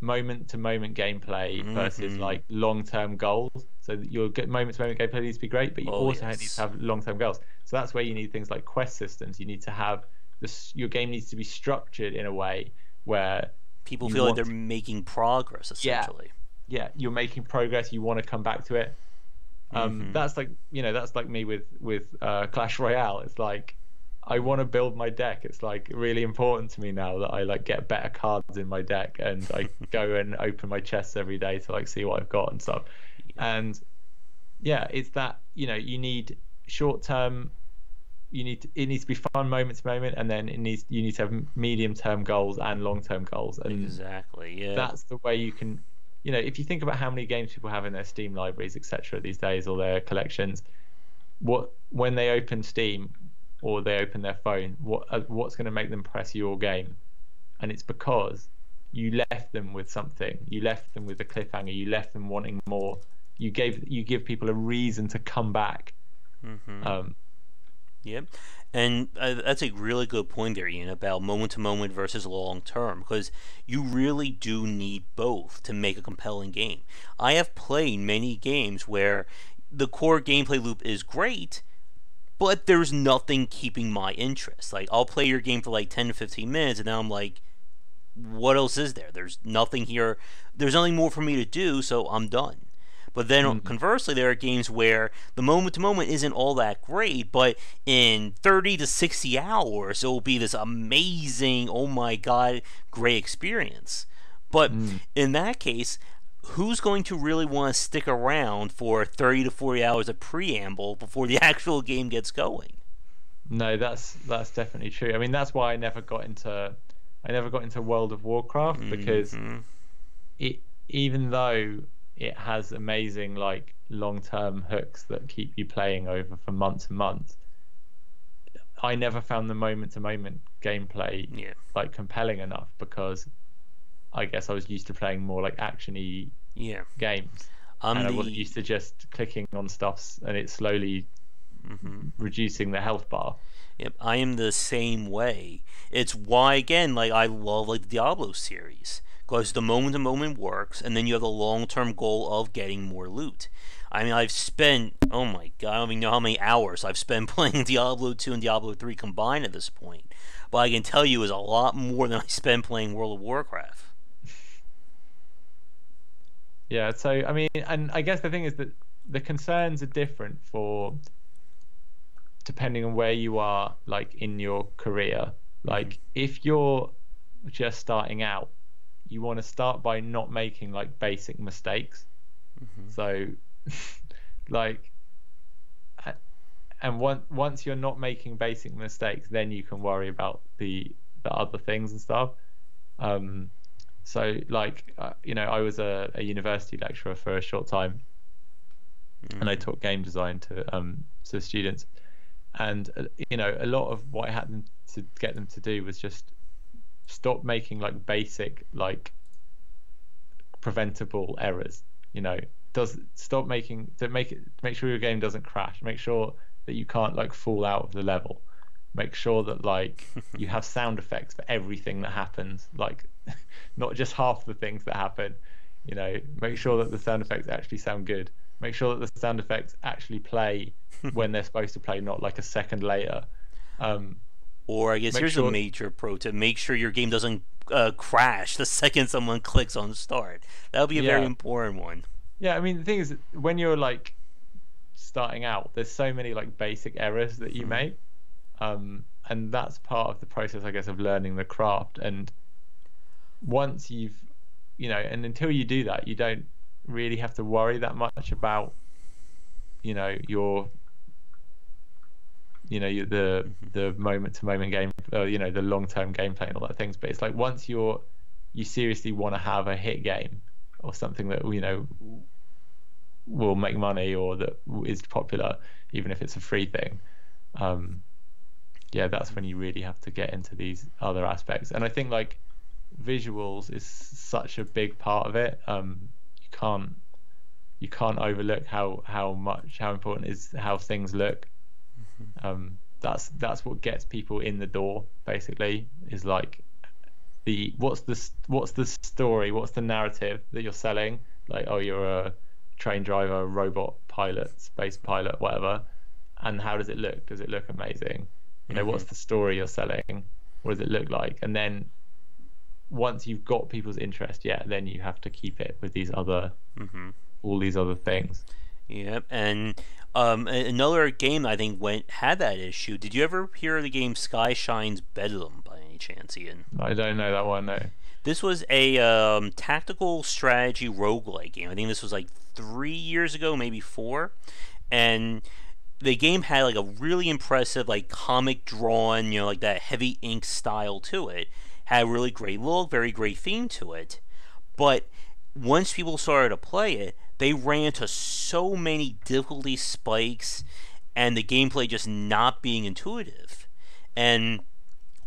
[SPEAKER 2] moment-to-moment gameplay versus like long-term goals. So your moment-to-moment gameplay needs to be great, but you also need to have long-term goals. So that's where you need things like quest systems. You need to have this. Your game needs to be structured in a way where
[SPEAKER 1] people feel like they're making progress, essentially.
[SPEAKER 2] Yeah, you're making progress. You want to come back to it. That's like that's like me with Clash Royale. It's like I want to build my deck. It's like really important to me now that I like get better cards in my deck, and I go and open my chests every day to like see what I've got and stuff. And yeah, it's that you need short term. It needs to be fun moment to moment, and then you need to have medium term goals and long term goals. And
[SPEAKER 1] exactly, yeah.
[SPEAKER 2] That's the way you can. If you think about how many games people have in their Steam libraries, etc., these days, or their collections, when they open Steam or they open their phone, what's going to make them press your game? And it's because you left them with something. You left them with a cliffhanger. You left them wanting more. You give people a reason to come back.
[SPEAKER 1] Yep. And that's a really good point there, Ian, about moment-to-moment versus long-term, because you really do need both to make a compelling game. I have played many games where the core gameplay loop is great, but there's nothing keeping my interest. Like, I'll play your game for like 10 to 15 minutes, and now I'm like, what else is there? There's nothing here. There's nothing more for me to do, so I'm done. But then conversely, there are games where the moment-to-moment isn't all that great, but in 30 to 60 hours, it will be this amazing, oh my god, great experience. But in that case, who's going to really want to stick around for 30 to 40 hours of preamble before the actual game gets going?
[SPEAKER 2] No, that's definitely true. I mean, that's why I never got into World of Warcraft, because even though it has amazing like long-term hooks that keep you playing over for months and months, I never found the moment-to-moment gameplay like compelling enough, because I guess I was used to playing more like action-y games, and I wasn't used to just clicking on stuffs and it slowly reducing the health bar.
[SPEAKER 1] Yep, I am the same way. It's why, again, like I love like the Diablo series, because the moment-to-moment works, and then you have the long-term goal of getting more loot. I mean, I've spent, oh my god, I don't even know how many hours I've spent playing Diablo 2 and Diablo 3 combined at this point. But I can tell you it's a lot more than I spend playing World of Warcraft.
[SPEAKER 2] Yeah, so, I mean, and I guess the thing is that the concerns are different depending on where you are, like, in your career. Like, if you're just starting out, you want to start by not making like basic mistakes. So like, and once you're not making basic mistakes, then you can worry about the other things and stuff. So like I was a university lecturer for a short time, and I taught game design to students, and a lot of what I had to get them to do was just stop making like basic like preventable errors. Make sure your game doesn't crash, make sure that you can't like fall out of the level, make sure that like you have sound effects for everything that happens, like not just half the things that happen. Make sure that the sound effects actually sound good, make sure that the sound effects actually play when they're supposed to play, not like a second later.
[SPEAKER 1] Or I guess here's a major pro tip: make sure your game doesn't crash the second someone clicks on start. That'll be a very important one.
[SPEAKER 2] Yeah, I mean the thing is, when you're like starting out, there's so many like basic errors that you make, and that's part of the process, I guess, of learning the craft. And once you've, and until you do that, you don't really have to worry that much about, you know, the moment to moment game, you know, the long term gameplay and all that things. But it's like once you seriously want to have a hit game or something that, you know, will make money or that is popular, even if it's a free thing, yeah, that's when you really have to get into these other aspects. And I think like visuals is such a big part of it. You can't overlook how important is how things look. That's what gets people in the door, basically, is like what's the story, what's the narrative that you're selling. Like, oh, you're a train driver, robot pilot, space pilot, whatever, and how does it look? Does it look amazing? You know, what's the story you're selling? What does it look like? And then once you've got people's interest, yeah, then you have to keep it with these other all these other things.
[SPEAKER 1] Yep. And another game I think had that issue. Did you ever hear of the game Sky Shine's Bedlam by any chance, Ian?
[SPEAKER 2] I don't know that one, no.
[SPEAKER 1] This was a tactical strategy roguelike game. I think this was like 3 years ago, maybe 4. And the game had like a really impressive, like, comic drawn, you know, like that heavy ink style to it. Had a really great look, very great theme to it. But once people started to play it, they ran into so many difficulty spikes and the gameplay just not being intuitive. And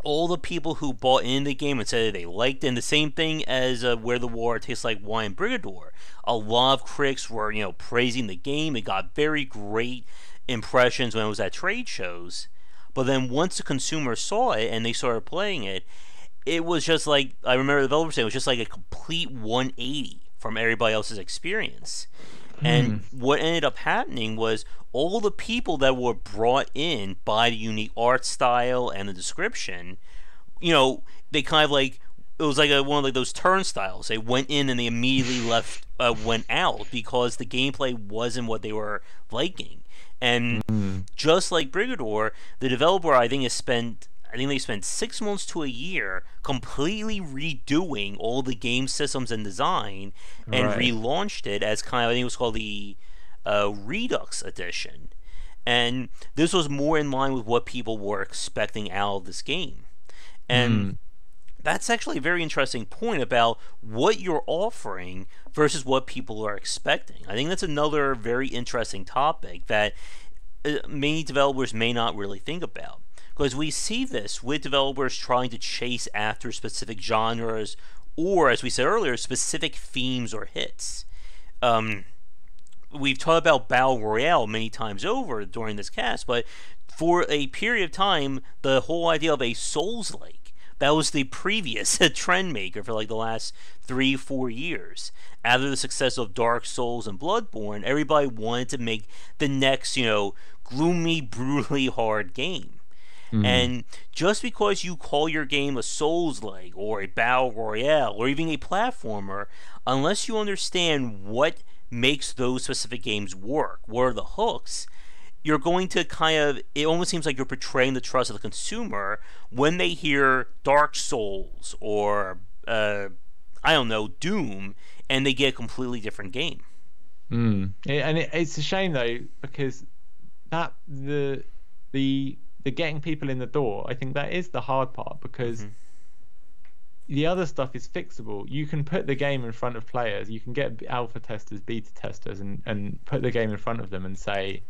[SPEAKER 1] all the people who bought into the game and said that they liked it, and the same thing as Where the War Tastes Like Wine Brigador. A lot of critics were, you know, praising the game. It got very great impressions when it was at trade shows. But then once the consumer saw it and they started playing it, it was just like, I remember the developer saying, it was just like a complete 180 from everybody else's experience. And what ended up happening was all the people that were brought in by the unique art style and the description, you know, they kind of like, it was like one of like those turnstiles. They went in and they immediately went out because the gameplay wasn't what they were liking. And just like Brigador, the developer, I think they spent 6 months to a year completely redoing all the game systems and design, and relaunched it as kind of, I think it was called the Redux Edition. And this was more in line with what people were expecting out of this game. And that's actually a very interesting point about what you're offering versus what people are expecting. I think that's another very interesting topic that many developers may not really think about. Because we see this with developers trying to chase after specific genres, or, as we said earlier, specific themes or hits. We've talked about Battle Royale many times over during this cast, but for a period of time, the whole idea of a Souls-like, that was the previous trend maker for like the last 3-4 years. After the success of Dark Souls and Bloodborne, everybody wanted to make the next, you know, gloomy, brutally hard game. And just because you call your game a Souls-like or a Battle Royale or even a platformer, unless you understand what makes those specific games work, what are the hooks, you're going to kind of, it almost seems like you're betraying the trust of the consumer when they hear Dark Souls or, I don't know, Doom, and they get a completely different game.
[SPEAKER 2] And it's a shame, though, because that the getting people in the door, I think that is the hard part, because the other stuff is fixable. You can put the game in front of players, you can get alpha testers, beta testers, and put the game in front of them and say,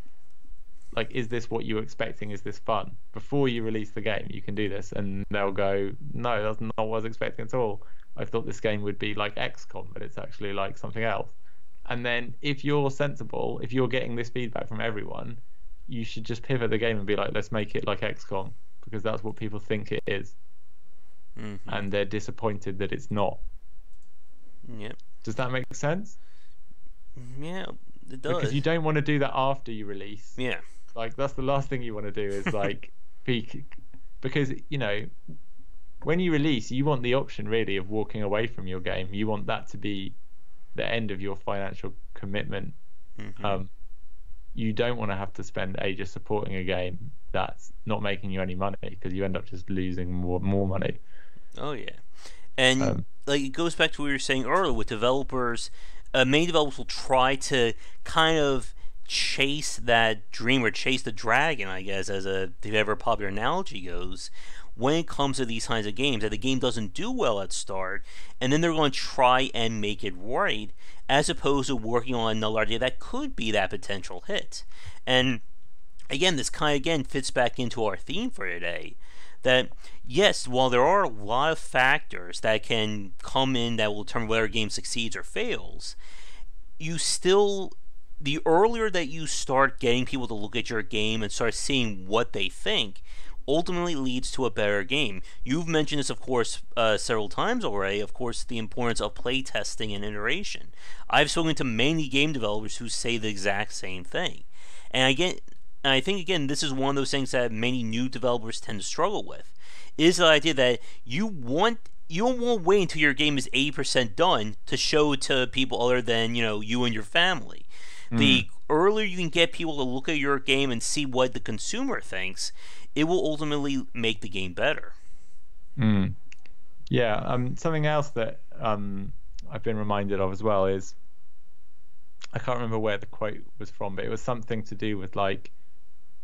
[SPEAKER 2] like, is this what you're expecting? Is this fun? Before you release the game, you can do this, and they'll go, no, that's not what I was expecting at all. I thought this game would be like XCOM, but it's actually like something else. And then if you're sensible, if you're getting this feedback from everyone, you should just pivot the game and be like, let's make it like XCOM, because that's what people think it is. And they're disappointed that it's not.
[SPEAKER 1] Yep.
[SPEAKER 2] Does that make sense?
[SPEAKER 1] Yeah, it does.
[SPEAKER 2] Because you don't want to do that after you release.
[SPEAKER 1] Yeah.
[SPEAKER 2] Like, that's the last thing you want to do is like because, you know, when you release, you want the option really of walking away from your game. You want that to be the end of your financial commitment. You don't want to have to spend ages supporting a game that's not making you any money, because you end up just losing more money.
[SPEAKER 1] Oh yeah. And like, it goes back to what we were saying earlier with developers many developers will try to kind of chase that dream or chase the dragon, I guess, as a ever popular analogy goes, when it comes to these kinds of games, that the game doesn't do well at start, and then they're going to try and make it right, as opposed to working on another idea that could be that potential hit. And again, this kind of again fits back into our theme for today. That yes, while there are a lot of factors that can come in that will determine whether a game succeeds or fails, you still, the earlier that you start getting people to look at your game and start seeing what they think, ultimately leads to a better game. You've mentioned this, of course, several times already, of course, the importance of playtesting and iteration. I've spoken to many game developers who say the exact same thing. And I think, again, this is one of those things that many new developers tend to struggle with, is the idea that you don't want to wait until your game is 80% done to show it to people other than, you and your family. The earlier you can get people to look at your game and see what the consumer thinks, it will ultimately make the game better.
[SPEAKER 2] Yeah, something else that I've been reminded of as well is, I can't remember where the quote was from, but it was something to do with like,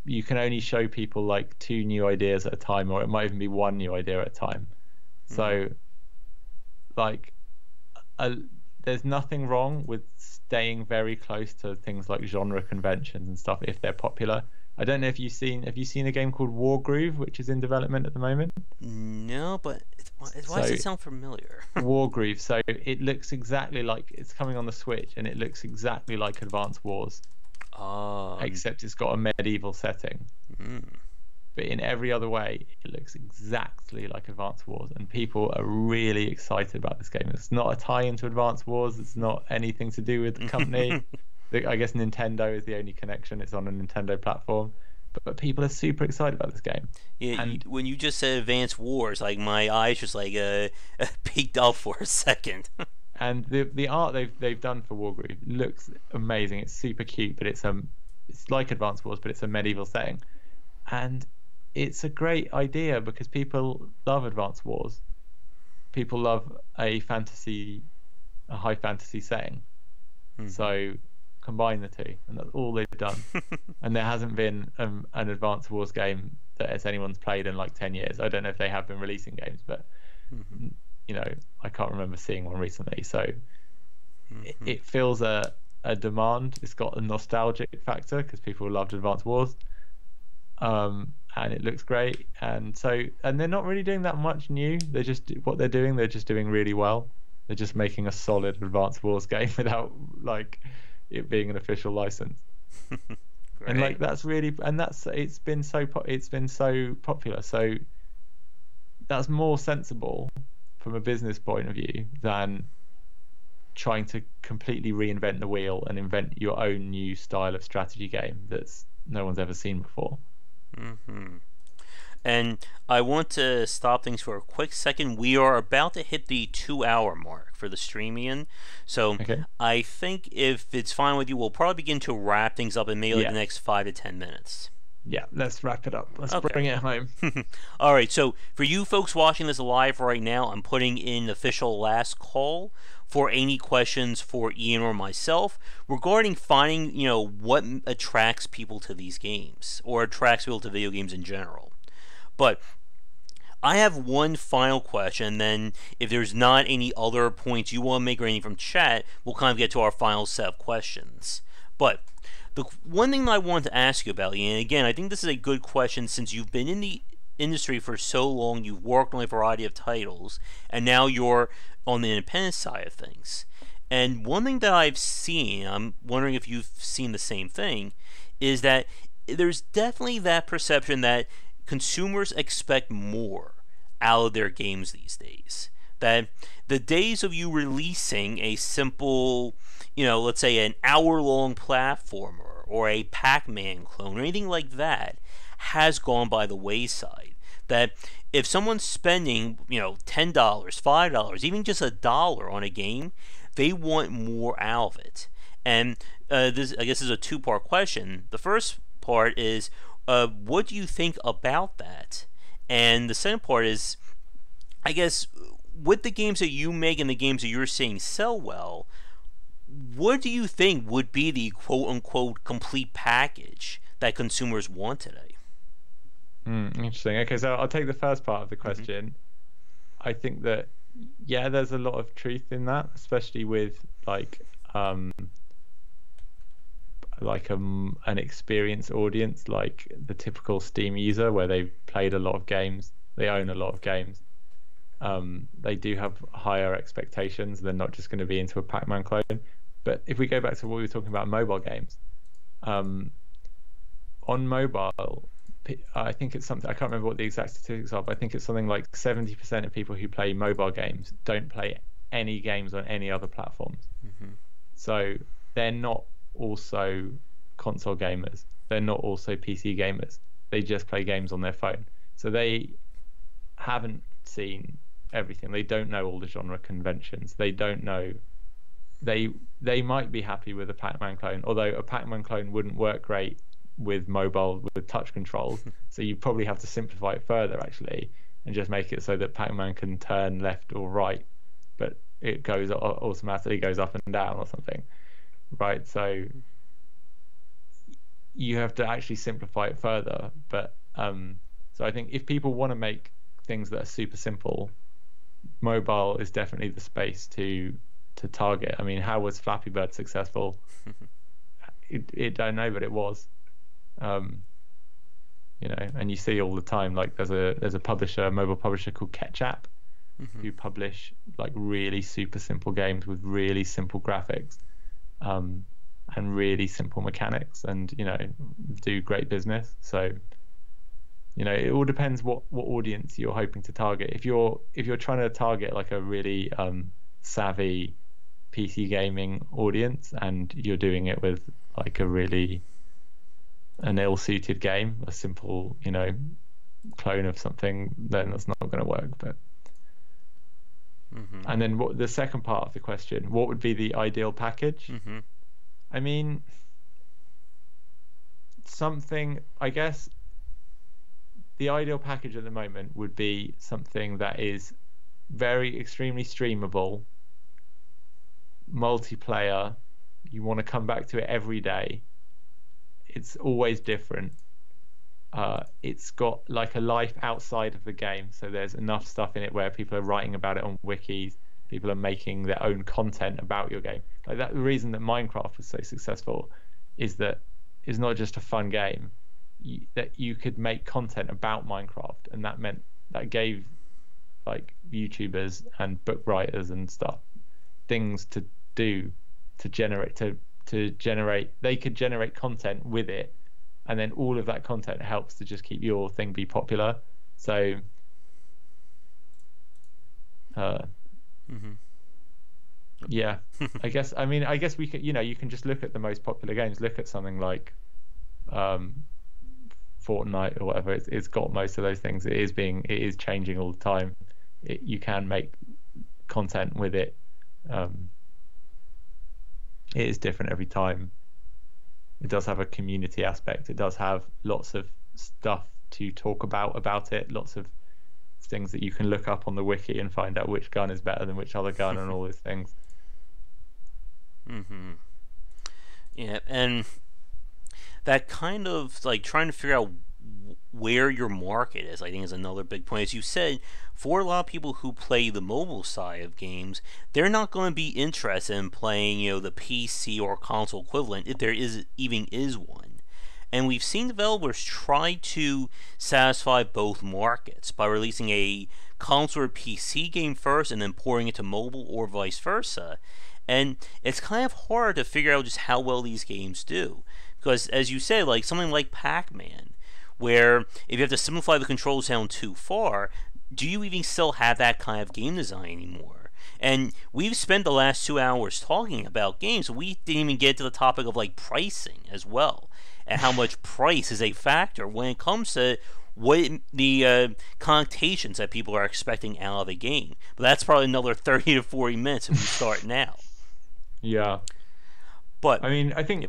[SPEAKER 2] you can only show people like 2 new ideas at a time, or it might even be 1 new idea at a time. So like there's nothing wrong with staying very close to things like genre conventions and stuff if they're popular. I don't know if you've seen a game called Wargroove, which is in development at the moment?
[SPEAKER 1] No, but why does it sound familiar?
[SPEAKER 2] Wargroove. So it looks exactly like, it's coming on the Switch, and it looks exactly like Advance Wars. Except it's got a medieval setting. But in every other way, it looks exactly like Advance Wars, and people are really excited about this game. It's not a tie-in to Advance Wars. It's not anything to do with the company. I guess Nintendo is the only connection. It's on a Nintendo platform, but people are super excited about this game.
[SPEAKER 1] Yeah, and when you just said Advance Wars, like my eyes just like peeked up for a second.
[SPEAKER 2] And the art they've done for Wargroove looks amazing. It's super cute, but it's like Advance Wars, but it's a medieval setting, and it's a great idea because people love Advance Wars. People love a high fantasy setting. So combine the two, and that's all they've done. And there hasn't been an Advance Wars game that anyone's played in like 10 years. I don't know if they have been releasing games, but I can't remember seeing one recently. So it fills a demand. It's got a nostalgic factor because people loved Advance Wars, and it looks great. And they're not really doing that much new. They're just they're doing really well. They're just making a solid Advance Wars game without like it being an official license. And like it's been so popular. So that's more sensible from a business point of view than trying to completely reinvent the wheel and invent your own new style of strategy game that's no one's ever seen before.
[SPEAKER 1] And I want to stop things for a quick second. We are about to hit the 2-hour mark for the stream, Iain. So okay. I think if it's fine with you, we'll probably begin to wrap things up in maybe the next 5 to 10 minutes.
[SPEAKER 2] Yeah, let's wrap it up. Let's bring it home.
[SPEAKER 1] All right, so for you folks watching this live right now, I'm putting in official last call for any questions for Iain or myself regarding finding, what attracts people to these games or attracts people to video games in general. But I have one final question, and then if there's not any other points you want to make or anything from chat, we'll kind of get to our final set of questions. But the one thing that I wanted to ask you about, Iain, and again, I think this is a good question since you've been in the industry for so long, you've worked on a variety of titles, and now you're on the independent side of things. And one thing that I've seen, I'm wondering if you've seen the same thing, is that there's definitely that perception that consumers expect more out of their games these days. That the days of you releasing a simple, let's say an hour-long platformer or a Pac-Man clone or anything like that has gone by the wayside. That if someone's spending, $10, $5, even just $1 on a game, they want more out of it. And this, I guess, is a two-part question. The first part is, what do you think about that? And the second part is, I guess, with the games that you make and the games that you're seeing sell well, what do you think would be the quote-unquote complete package that consumers want today?
[SPEAKER 2] Interesting. Okay, so I'll take the first part of the
[SPEAKER 1] Mm-hmm.
[SPEAKER 2] question. I think that, yeah, there's a lot of truth in that, especially with um an experienced audience, like the typical Steam user, where they've played a lot of games, they own a lot of games. They do have higher expectations. They're not just going to be into a Pac-Man clone. But if we go back to what we were talking about, mobile games, on mobile, I think it's something, I can't remember what the exact statistics are, but I think it's something like 70% of people who play mobile games don't play any games on any other platforms.
[SPEAKER 1] Mm-hmm.
[SPEAKER 2] So they're not also console gamers. They're not also PC gamers. They just play games on their phone. So they haven't seen everything. They don't know all the genre conventions. They don't know. They might be happy with a Pac-Man clone, although a Pac-Man clone wouldn't work great with mobile with touch controls. So you probably have to simplify it further actually, and just make it so that Pac-Man can turn left or right, but it goes automatically goes up and down or something, right? So you have to actually simplify it further. But so I think if people want to make things that are super simple, mobile is definitely the space to target. I mean, how was Flappy Bird successful? I don't know, but it was. You know, and you see all the time, like there's a publisher, a mobile publisher called Ketchup, who publish like really super simple games with really simple graphics, and really simple mechanics, and you know, do great business. So you know, it all depends what audience you're hoping to target. If you're trying to target like a really savvy PC gaming audience, and you're doing it with like an ill-suited game, a simple, you know, clone of something, then that's not going to work. But and then what the second part of the question, what would be the ideal package? I mean, something, I guess the ideal package at the moment would be something that is very extremely streamable, multiplayer. You want to come back to it every day. It's always different. It's got like a life outside of the game, so there's enough stuff in it where people are writing about it on wikis, people are making their own content about your game. Like that, the reason that Minecraft was so successful is that it's not just a fun game, that you could make content about Minecraft, and that gave like YouTubers and book writers and stuff things to do to generate they could generate content with it, and then all of that content helps to just keep your thing be popular. So yeah, I guess we could, you know, you can just look at the most popular games, look at something like Fortnite or whatever. It's got most of those things. It is changing all the time. You can make content with it. It is different every time. It does have a community aspect. It does have lots of stuff to talk about it, lots of things that you can look up on the wiki and find out which gun is better than which other gun and all these things.
[SPEAKER 1] Yeah, and that kind of like trying to figure out where your market is, I think, is another big point. As you said, for a lot of people who play the mobile side of games, they're not going to be interested in playing, you know, the PC or console equivalent, if there even is one. And we've seen developers try to satisfy both markets by releasing a console or PC game first and then porting it to mobile, or vice versa. And it's kind of hard to figure out just how well these games do. Because, as you said, like something like Pac-Man, where if you have to simplify the controls down too far, do you even still have that kind of game design anymore? And we've spent the last 2 hours talking about games, and we didn't even get to the topic of like pricing as well, and how much price is a factor when it comes to what the connotations that people are expecting out of a game. But that's probably another 30 to 40 minutes if we start now.
[SPEAKER 2] Yeah.
[SPEAKER 1] But
[SPEAKER 2] I mean, I think,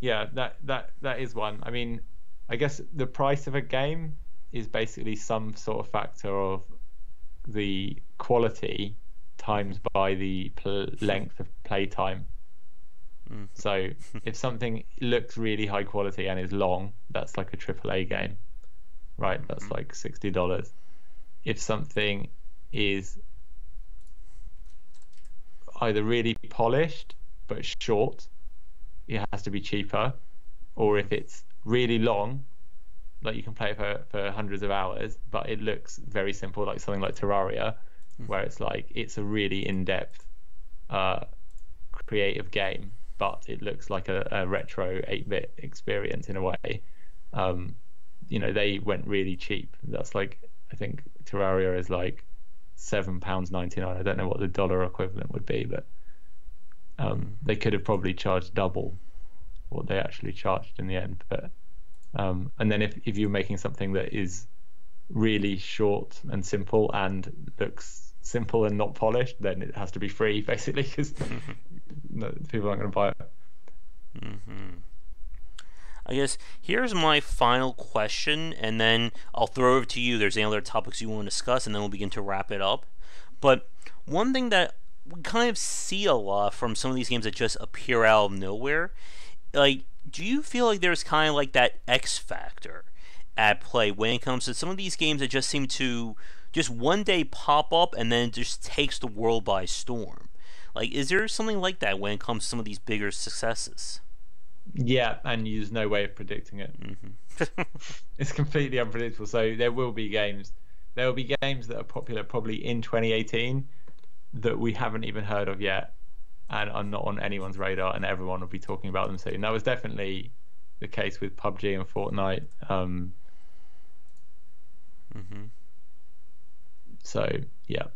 [SPEAKER 2] yeah, that is one. I mean, I guess the price of a game is basically some sort of factor of the quality times by the length of playtime. So if something looks really high quality and is long, that's like a AAA game, right? That's like $60. If something is either really polished but short, it has to be cheaper. Or if it's really long, like you can play it for hundreds of hours, but it looks very simple, like something like Terraria, where it's like it's a really in-depth creative game, but it looks like a retro 8-bit experience in a way. They went really cheap. That's like, I think Terraria is like £7.99. I don't know what the dollar equivalent would be, but they could have probably charged double what they actually charged in the end. But and then if you're making something that is really short and simple and looks simple and not polished, then it has to be free basically, because people aren't going to buy it.
[SPEAKER 1] I guess here's my final question, and then I'll throw it over to you. There's any other topics you want to discuss, and then we'll begin to wrap it up. But one thing that we kind of see a lot from some of these games that just appear out of nowhere, like, do you feel like there's kind of like that X factor at play when it comes to some of these games that just seem to just one day pop up and then it just takes the world by storm? Like, is there something like that when it comes to some of these bigger successes?
[SPEAKER 2] Yeah, and there's no way of predicting it. It's completely unpredictable. So there will be games that are popular probably in 2018 that we haven't even heard of yet and are not on anyone's radar, and everyone will be talking about them soon. That was definitely the case with PUBG and Fortnite. So yeah.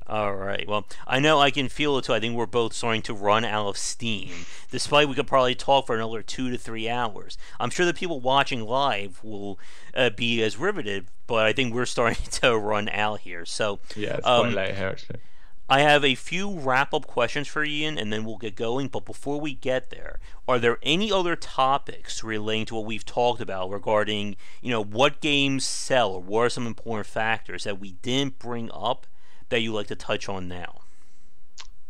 [SPEAKER 1] All right. Well, I know I can feel it too. I think we're both starting to run out of steam. Despite we could probably talk for another 2 to 3 hours. I'm sure the people watching live will be as riveted, but I think we're starting to run out here. So
[SPEAKER 2] yeah, it's quite late here actually.
[SPEAKER 1] I have a few wrap-up questions for Iain, and then we'll get going. But before we get there, are there any other topics relating to what we've talked about regarding, what games sell, or what are some important factors that we didn't bring up that you like to touch on now?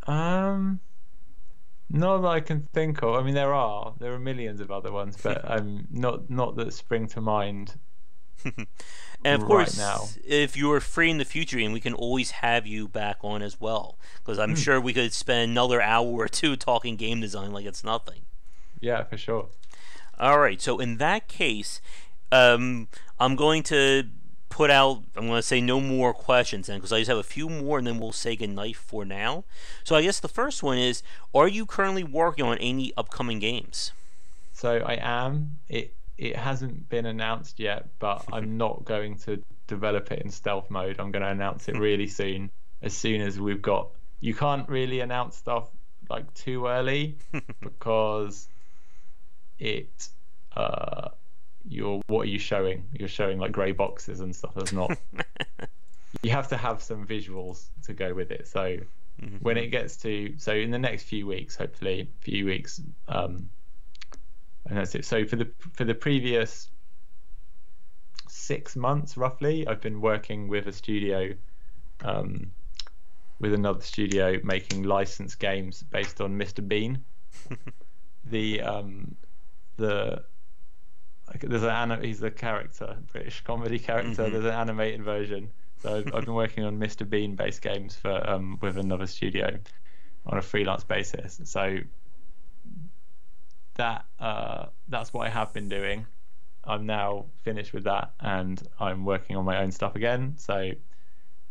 [SPEAKER 2] Not that I can think of. I mean, there are millions of other ones, but not that spring to mind.
[SPEAKER 1] And of course,
[SPEAKER 2] right now,
[SPEAKER 1] if you're free in the future, and we can always have you back on as well, because I'm sure we could spend another hour or two talking game design like it's nothing.
[SPEAKER 2] Yeah, for sure.
[SPEAKER 1] All right, so in that case, I'm going to say no more questions then, because I just have a few more, and then we'll say goodnight for now. So I guess the first one is, are you currently working on any upcoming games?
[SPEAKER 2] So I am. It hasn't been announced yet, but I'm not going to develop it in stealth mode. I'm going to announce it really soon, as soon as we've got... You can't really announce stuff like too early, because it... what are you showing? You're showing like grey boxes and stuff. That's not... You have to have some visuals to go with it. So when it gets to... So in the next few weeks, hopefully, and that's it. So for the previous 6 months, roughly, I've been working with a studio, with another studio, making licensed games based on Mr. Bean. He's a character, British comedy character. There's an animated version. So I've been working on Mr. Bean based games for with another studio on a freelance basis. So that's what I have been doing. I'm now finished with that, and I'm working on my own stuff again. So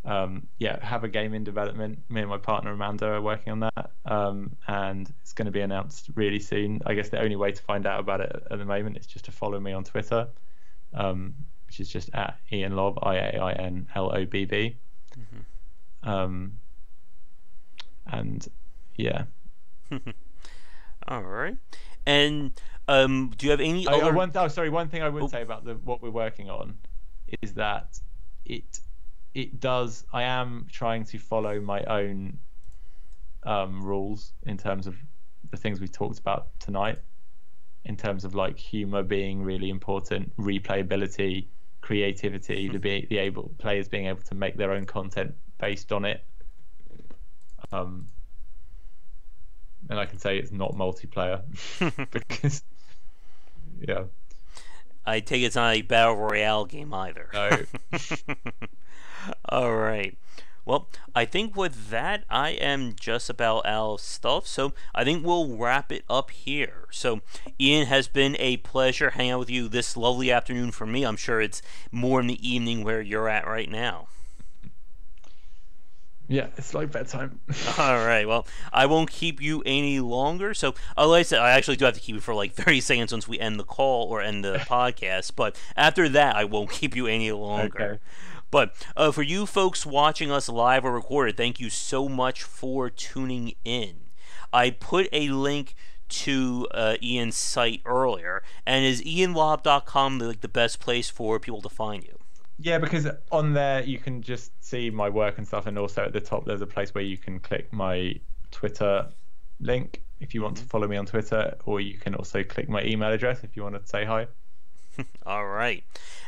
[SPEAKER 2] have a game in development. Me and my partner Amanda are working on that, and it's going to be announced really soon. I guess the only way to find out about it at the moment is just to follow me on Twitter, which is just at Iain Lobb, IAINLOBB. And yeah.
[SPEAKER 1] All right. And do you have any other...
[SPEAKER 2] One thing I would say about what we're working on is that it does... I am trying to follow my own rules in terms of the things we talked about tonight, in terms of like humor being really important, replayability, creativity, players being able to make their own content based on it. and I can say it's not multiplayer because, yeah.
[SPEAKER 1] I take it's not a battle royale game either.
[SPEAKER 2] No.
[SPEAKER 1] All right. Well, I think with that, I am just about out of stuff, so I think we'll wrap it up here. So, Iain, has been a pleasure hanging out with you this lovely afternoon for me. I'm sure it's more in the evening where you're at right now.
[SPEAKER 2] Yeah, it's like bedtime.
[SPEAKER 1] All right. Well, I won't keep you any longer. So, like I said, I actually do have to keep you for like 30 seconds once we end the call or end the podcast. But after that, I won't keep you any longer.
[SPEAKER 2] Okay.
[SPEAKER 1] But for you folks watching us live or recorded, thank you so much for tuning in. I put a link to Iain's site earlier, and is iainlobb.com the best place for people to find you?
[SPEAKER 2] Yeah, because on there you can just see my work and stuff, and also at the top there's a place where you can click my Twitter link if you want to follow me on Twitter, or you can also click my email address if you want to say hi.
[SPEAKER 1] All right.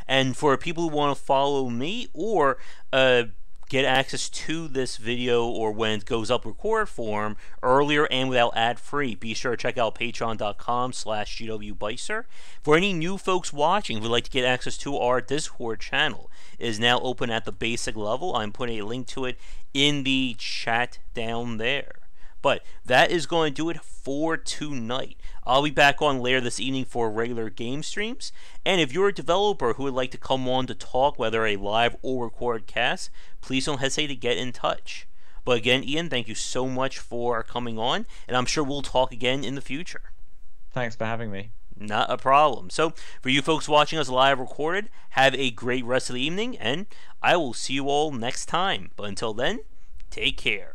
[SPEAKER 1] And for people who want to follow me or get access to this video or when it goes up record form earlier and without ad-free, be sure to check out patreon.com/GWBycer. For any new folks watching who would like to get access to our Discord channel, it is now open at the basic level. I'm putting a link to it in the chat down there. But that is going to do it for tonight. I'll be back on later this evening for regular game streams. And if you're a developer who would like to come on to talk, whether a live or recorded cast, please don't hesitate to get in touch. But again, Iain, thank you so much for coming on, and I'm sure we'll talk again in the future.
[SPEAKER 2] Thanks for having me.
[SPEAKER 1] Not a problem. So, for you folks watching us live recorded, have a great rest of the evening, and I will see you all next time. But until then, take care.